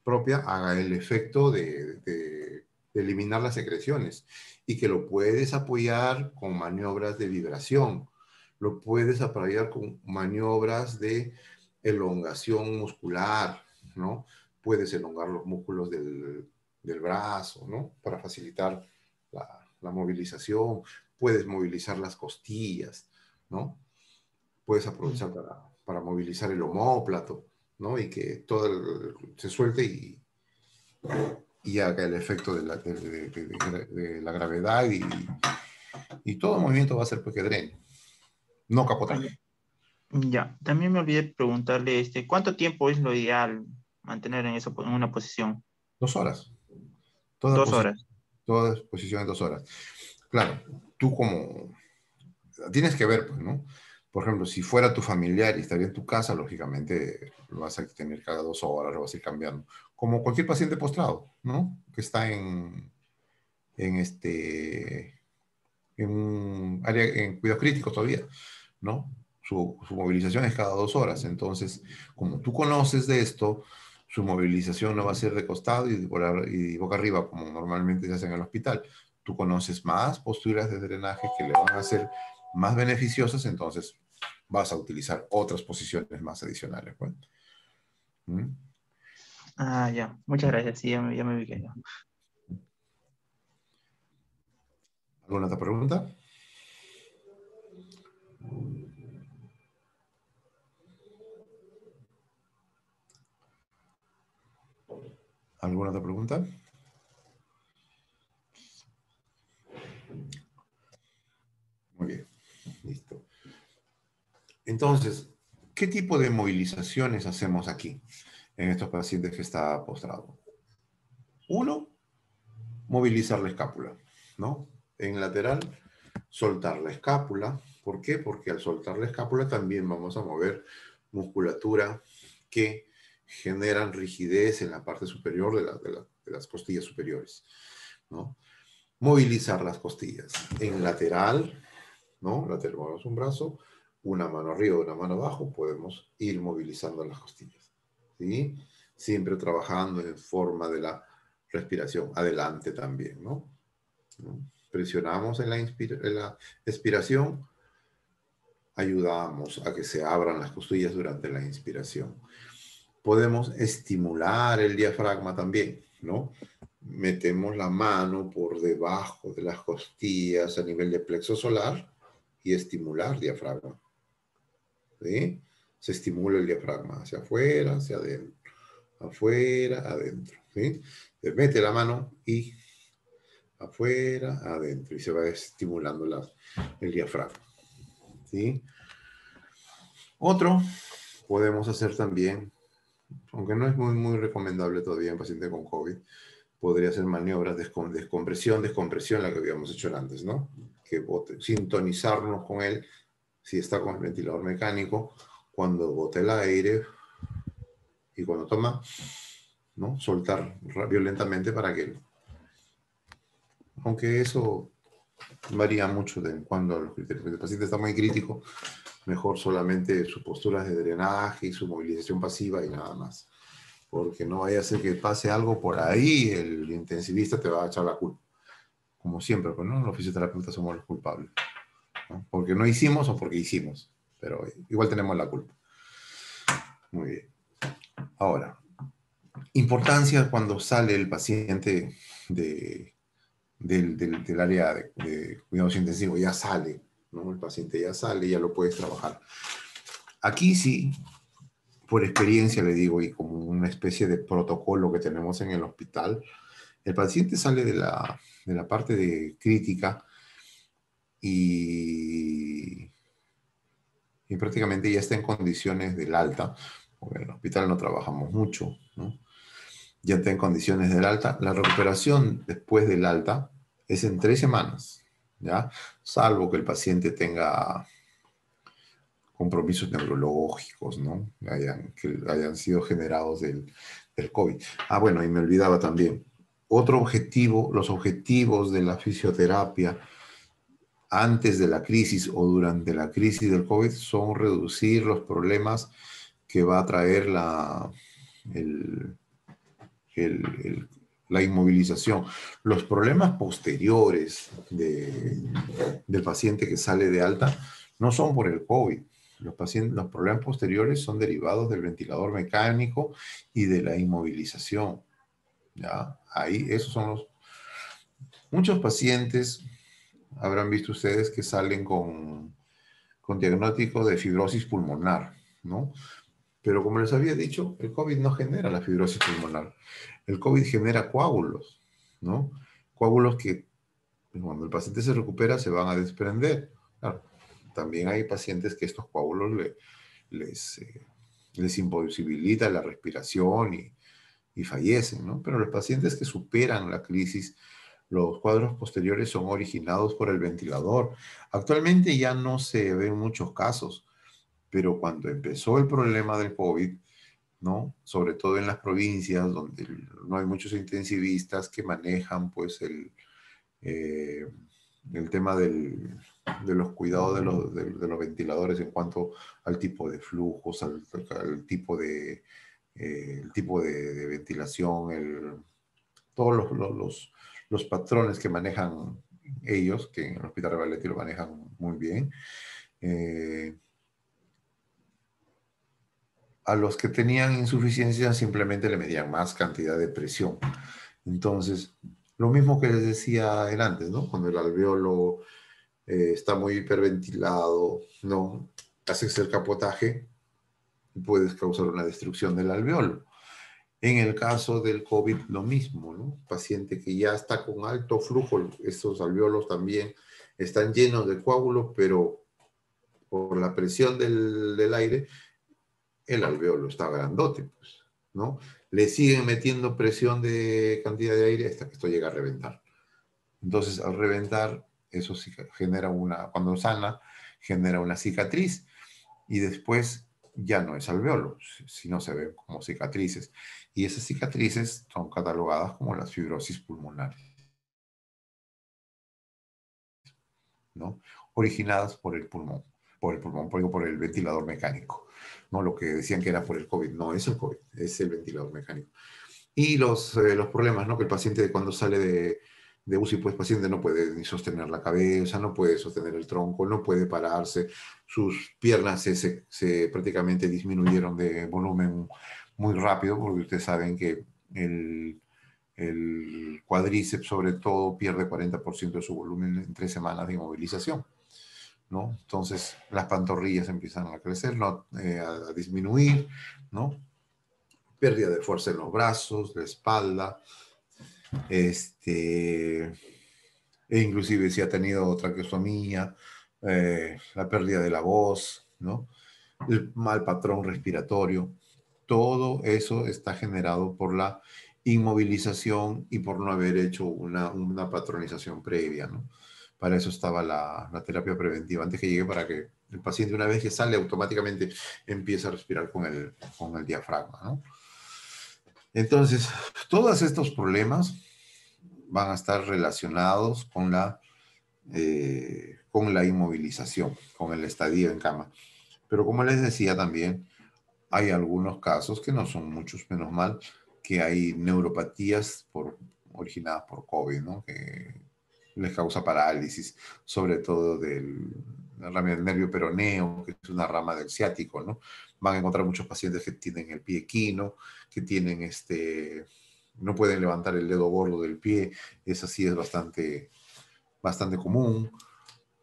propia haga el efecto de eliminar las secreciones, y que lo puedes apoyar con maniobras de vibración, lo puedes apoyar con maniobras de elongación muscular, ¿no? Puedes elongar los músculos del brazo, ¿no? Para facilitar la movilización. Puedes movilizar las costillas, ¿no? Puedes aprovechar para movilizar el omóplato, ¿no? Y que se suelte y haga el efecto de la gravedad, y todo movimiento va a ser pues que drene, no Ah, capotaje. ya. También me olvidé preguntarle, ¿cuánto tiempo es lo ideal mantener en una posición? 2 horas. Dos horas. Toda posición en 2 horas. Claro, tú como tienes que ver, pues, ¿no? Por ejemplo, si fuera tu familiar y estaría en tu casa, lógicamente lo vas a tener cada 2 horas, lo vas a ir cambiando. Como cualquier paciente postrado, ¿no? Que está en en un área, en cuidados críticos todavía, ¿no? Su movilización es cada 2 horas. Entonces, como tú conoces de esto, su movilización no va a ser de costado y boca arriba, como normalmente se hace en el hospital. Tú conoces más posturas de drenaje que le van a ser más beneficiosas, entonces vas a utilizar otras posiciones más adicionales. Pues. ¿Mm? Ah, ya. Muchas gracias. Sí, ya me ubiqué. Ya. ¿Alguna otra pregunta? ¿Alguna otra pregunta? Muy bien, listo. Entonces, ¿qué tipo de movilizaciones hacemos aquí en estos pacientes que está postrado? Uno, movilizar la escápula, ¿no? En lateral, soltar la escápula. ¿Por qué? Porque al soltar la escápula también vamos a mover musculatura que generan rigidez en la parte superior de las costillas superiores, ¿no? Movilizar las costillas. En lateral, ¿no? Lateral, movemos un brazo, una mano arriba, una mano abajo, podemos ir movilizando las costillas, ¿sí? Siempre trabajando en forma de la respiración, adelante también, ¿no? Presionamos en la expiración, ayudamos a que se abran las costillas durante la inspiración. Podemos estimular el diafragma también, ¿no? Metemos la mano por debajo de las costillas a nivel de plexo solar y estimular diafragma, ¿sí? Se estimula el diafragma hacia afuera, hacia adentro, afuera, adentro, ¿sí? Se mete la mano y afuera, adentro, y se va estimulando el diafragma, ¿sí? Otro podemos hacer también, aunque no es muy recomendable todavía en paciente con COVID, podría ser maniobras de descompresión, la que habíamos hecho antes, ¿no? Que sintonizarnos con él si está con el ventilador mecánico, cuando bote el aire y cuando toma, ¿no? Soltar violentamente para que, aunque eso varía mucho de cuando a los criterios. Si el paciente está muy crítico, mejor solamente sus posturas de drenaje y su movilización pasiva y nada más. Porque no vaya a ser que pase algo por ahí, el intensivista te va a echar la culpa. Como siempre, pues, ¿no? Los fisioterapeutas somos los culpables, ¿no? Porque no hicimos o porque hicimos, pero igual tenemos la culpa. Muy bien. Ahora, importancia cuando sale el paciente del área de cuidados intensivos, ya sale, ¿no? El paciente ya sale, ya lo puedes trabajar. Aquí sí, por experiencia le digo, y como una especie de protocolo que tenemos en el hospital, el paciente sale de la parte de crítica y prácticamente ya está en condiciones del alta, porque en el hospital no trabajamos mucho, ¿no? Ya está en condiciones del alta. La recuperación después del alta es en 3 semanas, ¿ya? Salvo que el paciente tenga compromisos neurológicos, ¿no? Que hayan sido generados del COVID. Ah, bueno, y me olvidaba también. Otro objetivo, los objetivos de la fisioterapia antes de la crisis o durante la crisis del COVID son reducir los problemas que va a traer el, la inmovilización. Los problemas posteriores del paciente que sale de alta no son por el COVID. Los problemas posteriores son derivados del ventilador mecánico y de la inmovilización. ¿Ya? Ahí, esos son los... Muchos pacientes, habrán visto ustedes, que salen con diagnóstico de fibrosis pulmonar, ¿no? Pero como les había dicho, el COVID no genera la fibrosis pulmonar. El COVID genera coágulos, ¿no? Coágulos que cuando el paciente se recupera se van a desprender. Claro, también hay pacientes que estos coágulos les imposibilita la respiración y fallecen, ¿no? Pero los pacientes que superan la crisis, los cuadros posteriores son originados por el ventilador. Actualmente ya no se ven muchos casos, pero cuando empezó el problema del COVID, ¿no? Sobre todo en las provincias donde no hay muchos intensivistas que manejan pues eh, el tema de los cuidados de los ventiladores en cuanto al tipo de flujos, al tipo el tipo de ventilación, todos los patrones que manejan ellos, que en el Hospital Revalletti lo manejan muy bien. A los que tenían insuficiencia simplemente le medían más cantidad de presión. Entonces, lo mismo que les decía antes, ¿no? Cuando el alveolo está muy hiperventilado, ¿no? Haces el capotaje y puedes causar una destrucción del alveolo. En el caso del COVID, lo mismo, ¿no? Paciente que ya está con alto flujo, estos alveolos también están llenos de coágulos, pero por la presión del aire, el alveolo está grandote, pues, ¿no? Le siguen metiendo presión de cantidad de aire hasta que esto llega a reventar. Entonces, al reventar, eso sí genera cuando sana, genera una cicatriz y después ya no es alveolo, sino se ven como cicatrices. Y esas cicatrices son catalogadas como las fibrosis pulmonares, ¿no? Originadas por el pulmón, por el ventilador mecánico, ¿no? Lo que decían que era por el COVID, no es el COVID, es el ventilador mecánico. Y los problemas, ¿no? Que el paciente cuando sale de UCI, pues el paciente no puede ni sostener la cabeza, no puede sostener el tronco, no puede pararse, sus piernas se prácticamente disminuyeron de volumen muy rápido, porque ustedes saben que el cuádriceps sobre todo pierde 40% de su volumen en 3 semanas de inmovilización, ¿no? Entonces las pantorrillas empiezan a crecer, ¿no? A disminuir, ¿no? Pérdida de fuerza en los brazos, la espalda, e inclusive si ha tenido traqueostomía, la pérdida de la voz, ¿no? El mal patrón respiratorio, todo eso está generado por la inmovilización y por no haber hecho una patronización previa, ¿no? Para eso estaba la terapia preventiva antes que llegue, para que el paciente, una vez que sale, automáticamente empieza a respirar con el diafragma, ¿no? Entonces, todos estos problemas van a estar relacionados con la inmovilización, con el estadio en cama. Pero como les decía también, hay algunos casos, que no son muchos, menos mal, que hay neuropatías originadas por COVID, ¿no? Que les causa parálisis, sobre todo la rama del nervio peroneo, que es una rama del ciático, ¿no? Van a encontrar muchos pacientes que tienen el pie equino, que tienen no pueden levantar el dedo gordo del pie, eso sí es bastante común.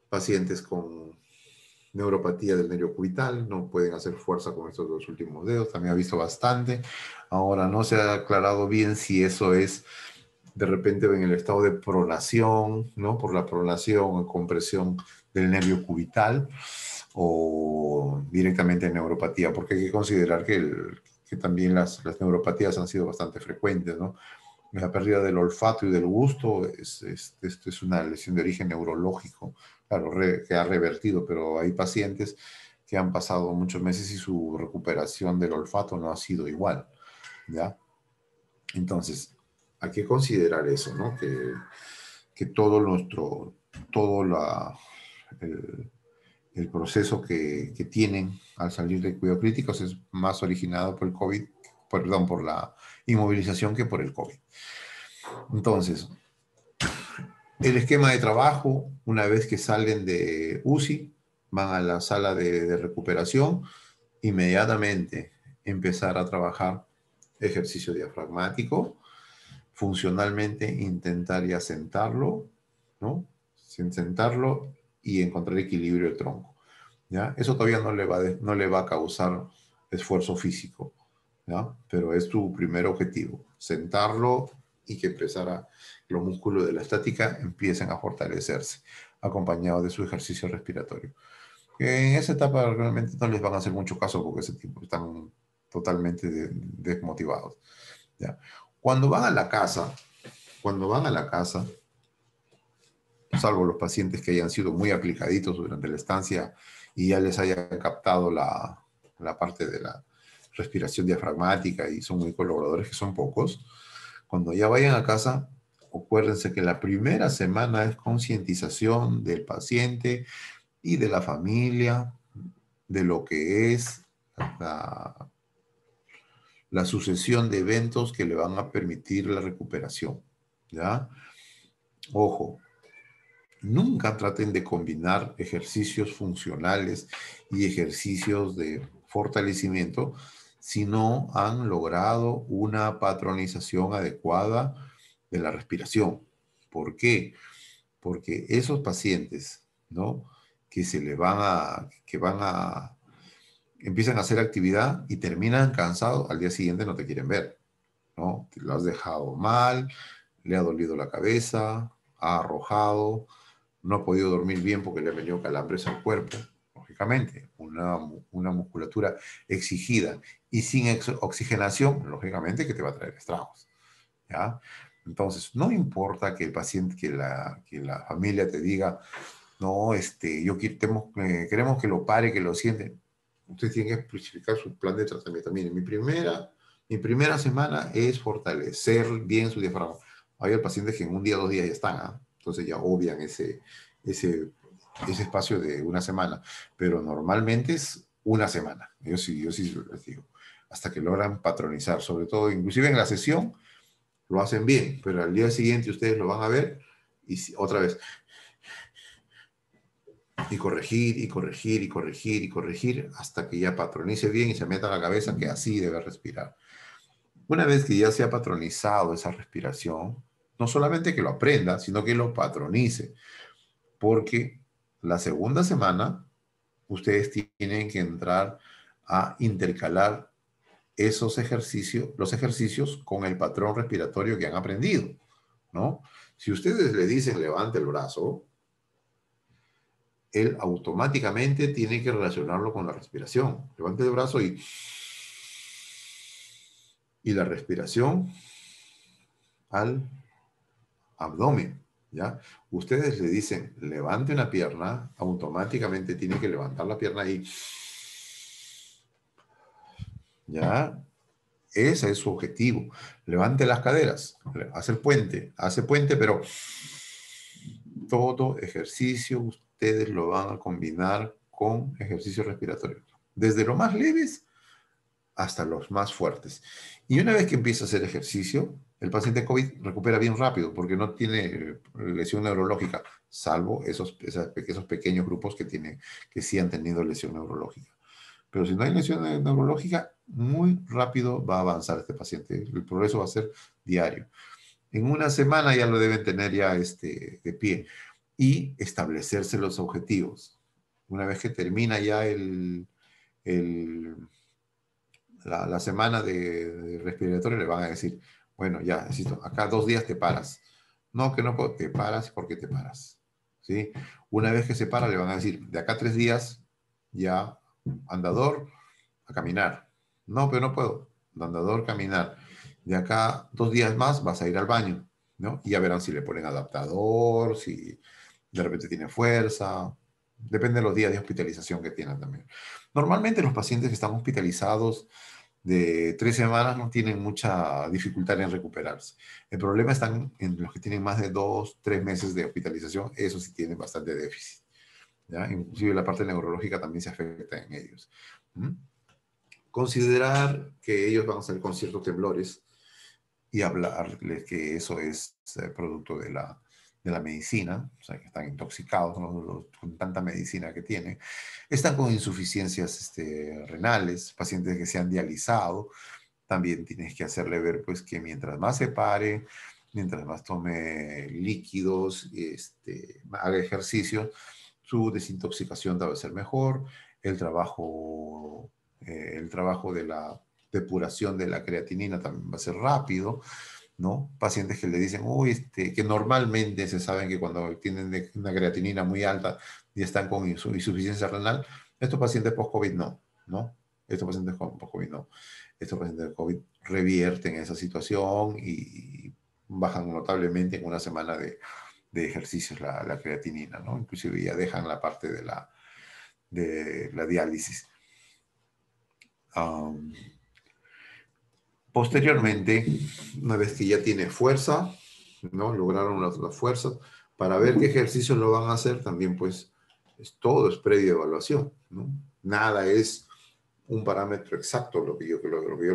Pacientes con neuropatía del nervio cubital, no pueden hacer fuerza con estos dos últimos dedos, también ha visto bastante. Ahora no se ha aclarado bien si eso es de repente en el estado de pronación, ¿no? Por la pronación o compresión del nervio cubital, o directamente en neuropatía, porque hay que considerar que también las neuropatías han sido bastante frecuentes, ¿no? La pérdida del olfato y del gusto esto es una lesión de origen neurológico, claro, que ha revertido, pero hay pacientes que han pasado muchos meses y su recuperación del olfato no ha sido igual, ¿ya? Entonces, hay que considerar eso, ¿no? Que el proceso que tienen al salir de cuidado críticos es más originado por el COVID, perdón, por la inmovilización que por el COVID. Entonces, el esquema de trabajo, una vez que salen de UCI, van a la sala de recuperación, inmediatamente empezar a trabajar ejercicio diafragmático, funcionalmente intentar ya sentarlo, ¿no? Sin sentarlo y encontrar equilibrio del tronco, ¿ya? Eso todavía no le va a causar esfuerzo físico, ¿ya? Pero es tu primer objetivo, sentarlo y que los músculos de la estática empiecen a fortalecerse, acompañado de su ejercicio respiratorio. Que en esa etapa realmente no les van a hacer mucho caso porque ese tipo están totalmente desmotivados, ¿ya? Cuando van a la casa, salvo los pacientes que hayan sido muy aplicaditos durante la estancia y ya les hayan captado la parte de la respiración diafragmática y son muy colaboradores, que son pocos, cuando ya vayan a casa, acuérdense que la primera semana es concientización del paciente y de la familia de lo que es la sucesión de eventos que le van a permitir la recuperación, ¿ya? Ojo, nunca traten de combinar ejercicios funcionales y ejercicios de fortalecimiento si no han logrado una patronización adecuada de la respiración. ¿Por qué? Porque esos pacientes, ¿no? Empiezan a hacer actividad y terminan cansados, al día siguiente no te quieren ver, ¿no? Te lo has dejado mal, le ha dolido la cabeza, ha arrojado, no ha podido dormir bien porque le han venido calambres al cuerpo. Lógicamente, una musculatura exigida y sin oxigenación, lógicamente que te va a traer estragos, ¿ya? Entonces, no importa que el paciente, que la familia te diga, no, queremos que lo pare, que lo siente. Usted tiene que especificar su plan de tratamiento. Mire, mi primera semana es fortalecer bien su diafragma. Hay pacientes que en un día, 2 días ya están, ¿ah? Entonces ya obvian ese espacio de una semana, pero normalmente es una semana. Yo sí les digo, hasta que logran patronizar, sobre todo, inclusive en la sesión, lo hacen bien, pero al día siguiente ustedes lo van a ver y otra vez, y corregir, y corregir, y corregir, y corregir, hasta que ya patronice bien y se meta a la cabeza que así debe respirar. Una vez que ya se ha patronizado esa respiración, no solamente que lo aprenda, sino que lo patronice, porque la segunda semana ustedes tienen que entrar a intercalar los ejercicios con el patrón respiratorio que han aprendido, ¿no? Si ustedes le dicen levante el brazo, él automáticamente tiene que relacionarlo con la respiración. Levante el brazo y la respiración al abdomen, ¿ya? Ustedes le dicen, levante una pierna, automáticamente tiene que levantar la pierna y, ¿ya? Ese es su objetivo. Levante las caderas, hace puente, pero todo ejercicio ustedes lo van a combinar con ejercicios respiratorios. Desde los más leves hasta los más fuertes. Y una vez que empieza a hacer ejercicio, el paciente COVID recupera bien rápido porque no tiene lesión neurológica, salvo esos pequeños grupos que sí han tenido lesión neurológica. Pero si no hay lesión neurológica, muy rápido va a avanzar este paciente. El progreso va a ser diario. En una semana ya lo deben tener ya de pie y establecerse los objetivos. Una vez que termina ya la semana de respiratorio, le van a decir, bueno, ya, necesito, acá 2 días te paras. No, que no te paras porque te paras. ¿Sí? Una vez que se para, le van a decir, de acá 3 días, ya andador a caminar. No, pero no puedo. De andador, caminar. De acá 2 días más vas a ir al baño, ¿no? Y ya verán si le ponen adaptador, si de repente tiene fuerza. Depende de los días de hospitalización que tienen también. Normalmente los pacientes que están hospitalizados de 3 semanas no tienen mucha dificultad en recuperarse. El problema está en los que tienen más de 2, 3 meses de hospitalización. Eso sí tienen bastante déficit, ¿ya? Inclusive la parte neurológica también se afecta en ellos. ¿Mm? Considerar que ellos van a salir con ciertos temblores y hablarles que eso es producto de la medicina, o sea, que están intoxicados, ¿no? Con tanta medicina que tienen. Están con insuficiencias renales, pacientes que se han dializado. También tienes que hacerle ver pues, que mientras más se pare, mientras más tome líquidos, haga ejercicio, su desintoxicación debe ser mejor, el trabajo de la depuración de la creatinina también va a ser rápido, ¿no? Pacientes que le dicen, uy, que normalmente se saben que cuando tienen una creatinina muy alta y están con insuficiencia renal, estos pacientes post-COVID no, ¿no? Estos pacientes post-COVID no. Estos pacientes de COVID revierten esa situación y bajan notablemente en una semana de ejercicios la creatinina, ¿no? Inclusive ya dejan la parte de la diálisis. Posteriormente, una vez que ya tiene fuerza, ¿no? Lograron la fuerza, para ver qué ejercicios lo van a hacer, también pues todo es previa evaluación, ¿no? Nada es un parámetro exacto lo que yo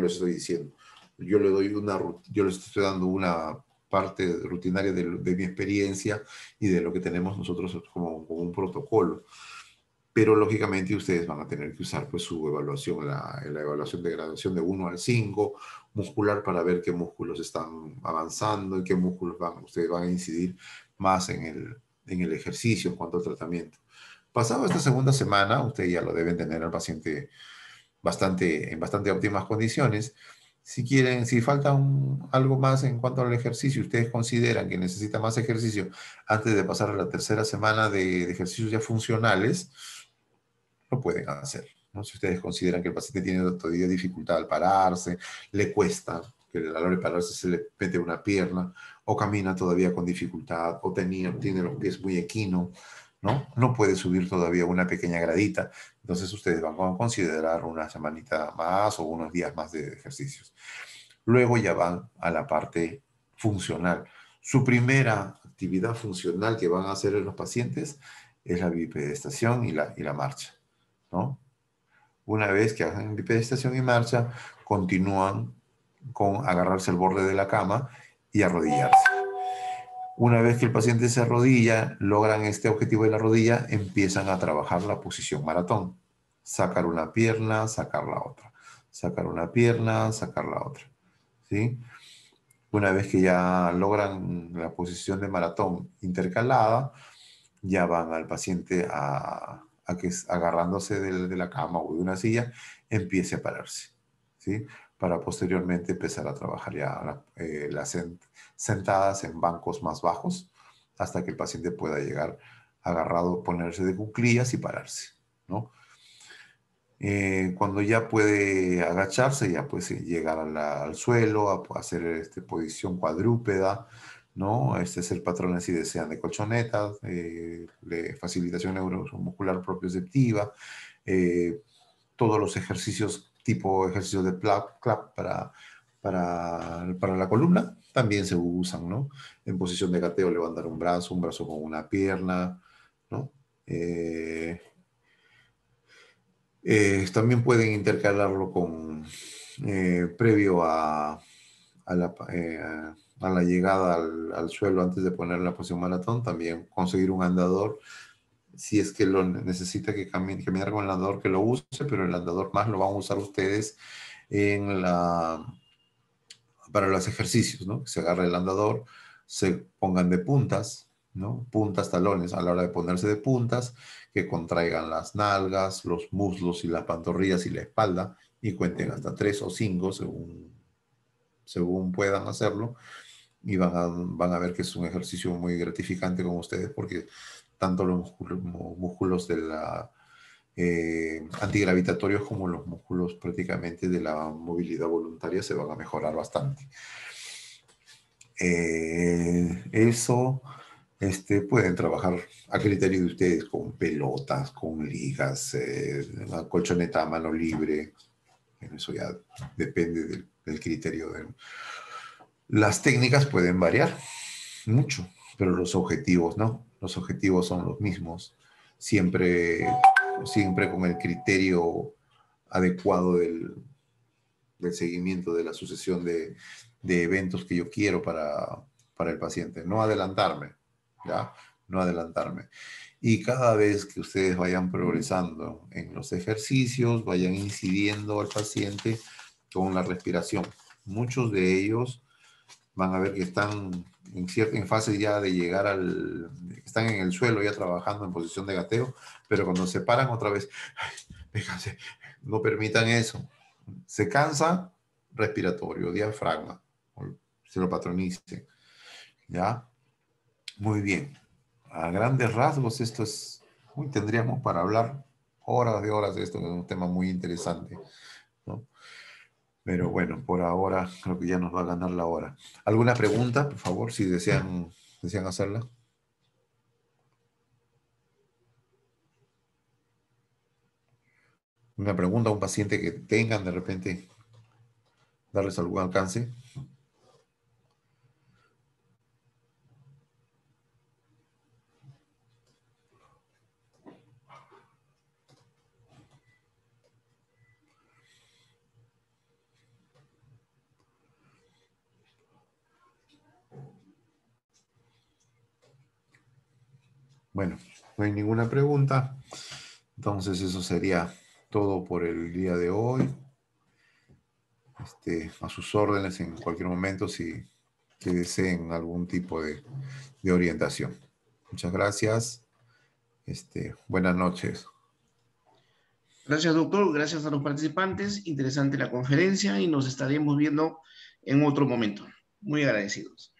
les estoy diciendo. Yo les estoy dando una parte rutinaria de mi experiencia y de lo que tenemos nosotros como un protocolo. Pero lógicamente ustedes van a tener que usar pues su evaluación, la evaluación de graduación de 1 al 5, muscular, para ver qué músculos están avanzando y qué músculos ustedes van a incidir más en el ejercicio en cuanto al tratamiento. Pasado esta segunda semana, ustedes ya lo deben tener al paciente en bastante óptimas condiciones. Si falta algo más en cuanto al ejercicio, ustedes consideran que necesita más ejercicio antes de pasar a la tercera semana de ejercicios ya funcionales, lo pueden hacer, ¿no? Si ustedes consideran que el paciente tiene todavía dificultad al pararse, le cuesta, que a la hora de pararse se le mete una pierna, o camina todavía con dificultad, o tiene los pies muy equinos, ¿no? No puede subir todavía una pequeña gradita. Entonces ustedes van a considerar una semanita más o unos días más de ejercicios. Luego ya van a la parte funcional. Su primera actividad funcional que van a hacer en los pacientes es la bipedestación y la marcha, ¿no? Una vez que hagan bipedestación y marcha, continúan con agarrarse el borde de la cama y arrodillarse. Una vez que el paciente se arrodilla, logran este objetivo de la rodilla, empiezan a trabajar la posición maratón. Sacar una pierna, sacar la otra. Sacar una pierna, sacar la otra. ¿Sí? Una vez que ya logran la posición de maratón intercalada, ya van al paciente a que agarrándose de la cama o de una silla, empiece a pararse, ¿sí? Para posteriormente empezar a trabajar ya las sentadas en bancos más bajos hasta que el paciente pueda llegar agarrado, ponerse de cuclillas y pararse, ¿no? Cuando ya puede agacharse, ya puede llegar al suelo, a hacer posición cuadrúpeda, ¿no? Ser patrones si desean de colchonetas, de facilitación neuromuscular propioceptiva, todos los ejercicios tipo ejercicios de clap para la columna también se usan, ¿no? En posición de gateo levantar un brazo con una pierna, ¿no? También pueden intercalarlo con, previo a la llegada al suelo antes de poner la posición maratón, también conseguir un andador, si es que lo necesita que caminar con el andador, que lo use, pero el andador más lo van a usar ustedes para los ejercicios, ¿no? Se agarre el andador, se pongan de puntas, ¿no? Puntas, talones, a la hora de ponerse de puntas, que contraigan las nalgas, los muslos y las pantorrillas y la espalda, y cuenten hasta 3 o 5 según puedan hacerlo, y van a ver que es un ejercicio muy gratificante con ustedes, porque tanto los músculos de la antigravitatorios como los músculos prácticamente de la movilidad voluntaria se van a mejorar bastante. Eso pueden trabajar a criterio de ustedes con pelotas, con ligas, una colchoneta a mano libre. Eso ya depende del criterio. Las técnicas pueden variar mucho, pero los objetivos no. Los objetivos son los mismos. Siempre con el criterio adecuado del seguimiento de la sucesión de eventos que yo quiero para el paciente. No adelantarme, ¿ya? No adelantarme. Y cada vez que ustedes vayan progresando en los ejercicios, vayan incidiendo al paciente con la respiración. Muchos de ellos van a ver que están en fase ya de llegar están en el suelo ya trabajando en posición de gateo, pero cuando se paran otra vez, fíjense, no permitan eso. Se cansa, respiratorio, diafragma, se lo patronice. ¿Ya? Muy bien. A grandes rasgos, esto es, tendríamos para hablar horas de horas de esto, que es un tema muy interesante, ¿no? Pero bueno, por ahora creo que ya nos va a ganar la hora. ¿Alguna pregunta, por favor, si desean hacerla? Una pregunta a un paciente que tengan de repente, darles algún alcance. Bueno, no hay ninguna pregunta. Entonces eso sería todo por el día de hoy. A sus órdenes en cualquier momento si deseen algún tipo de orientación. Muchas gracias. Buenas noches. Gracias, doctor. Gracias a los participantes. Interesante la conferencia y nos estaremos viendo en otro momento. Muy agradecidos.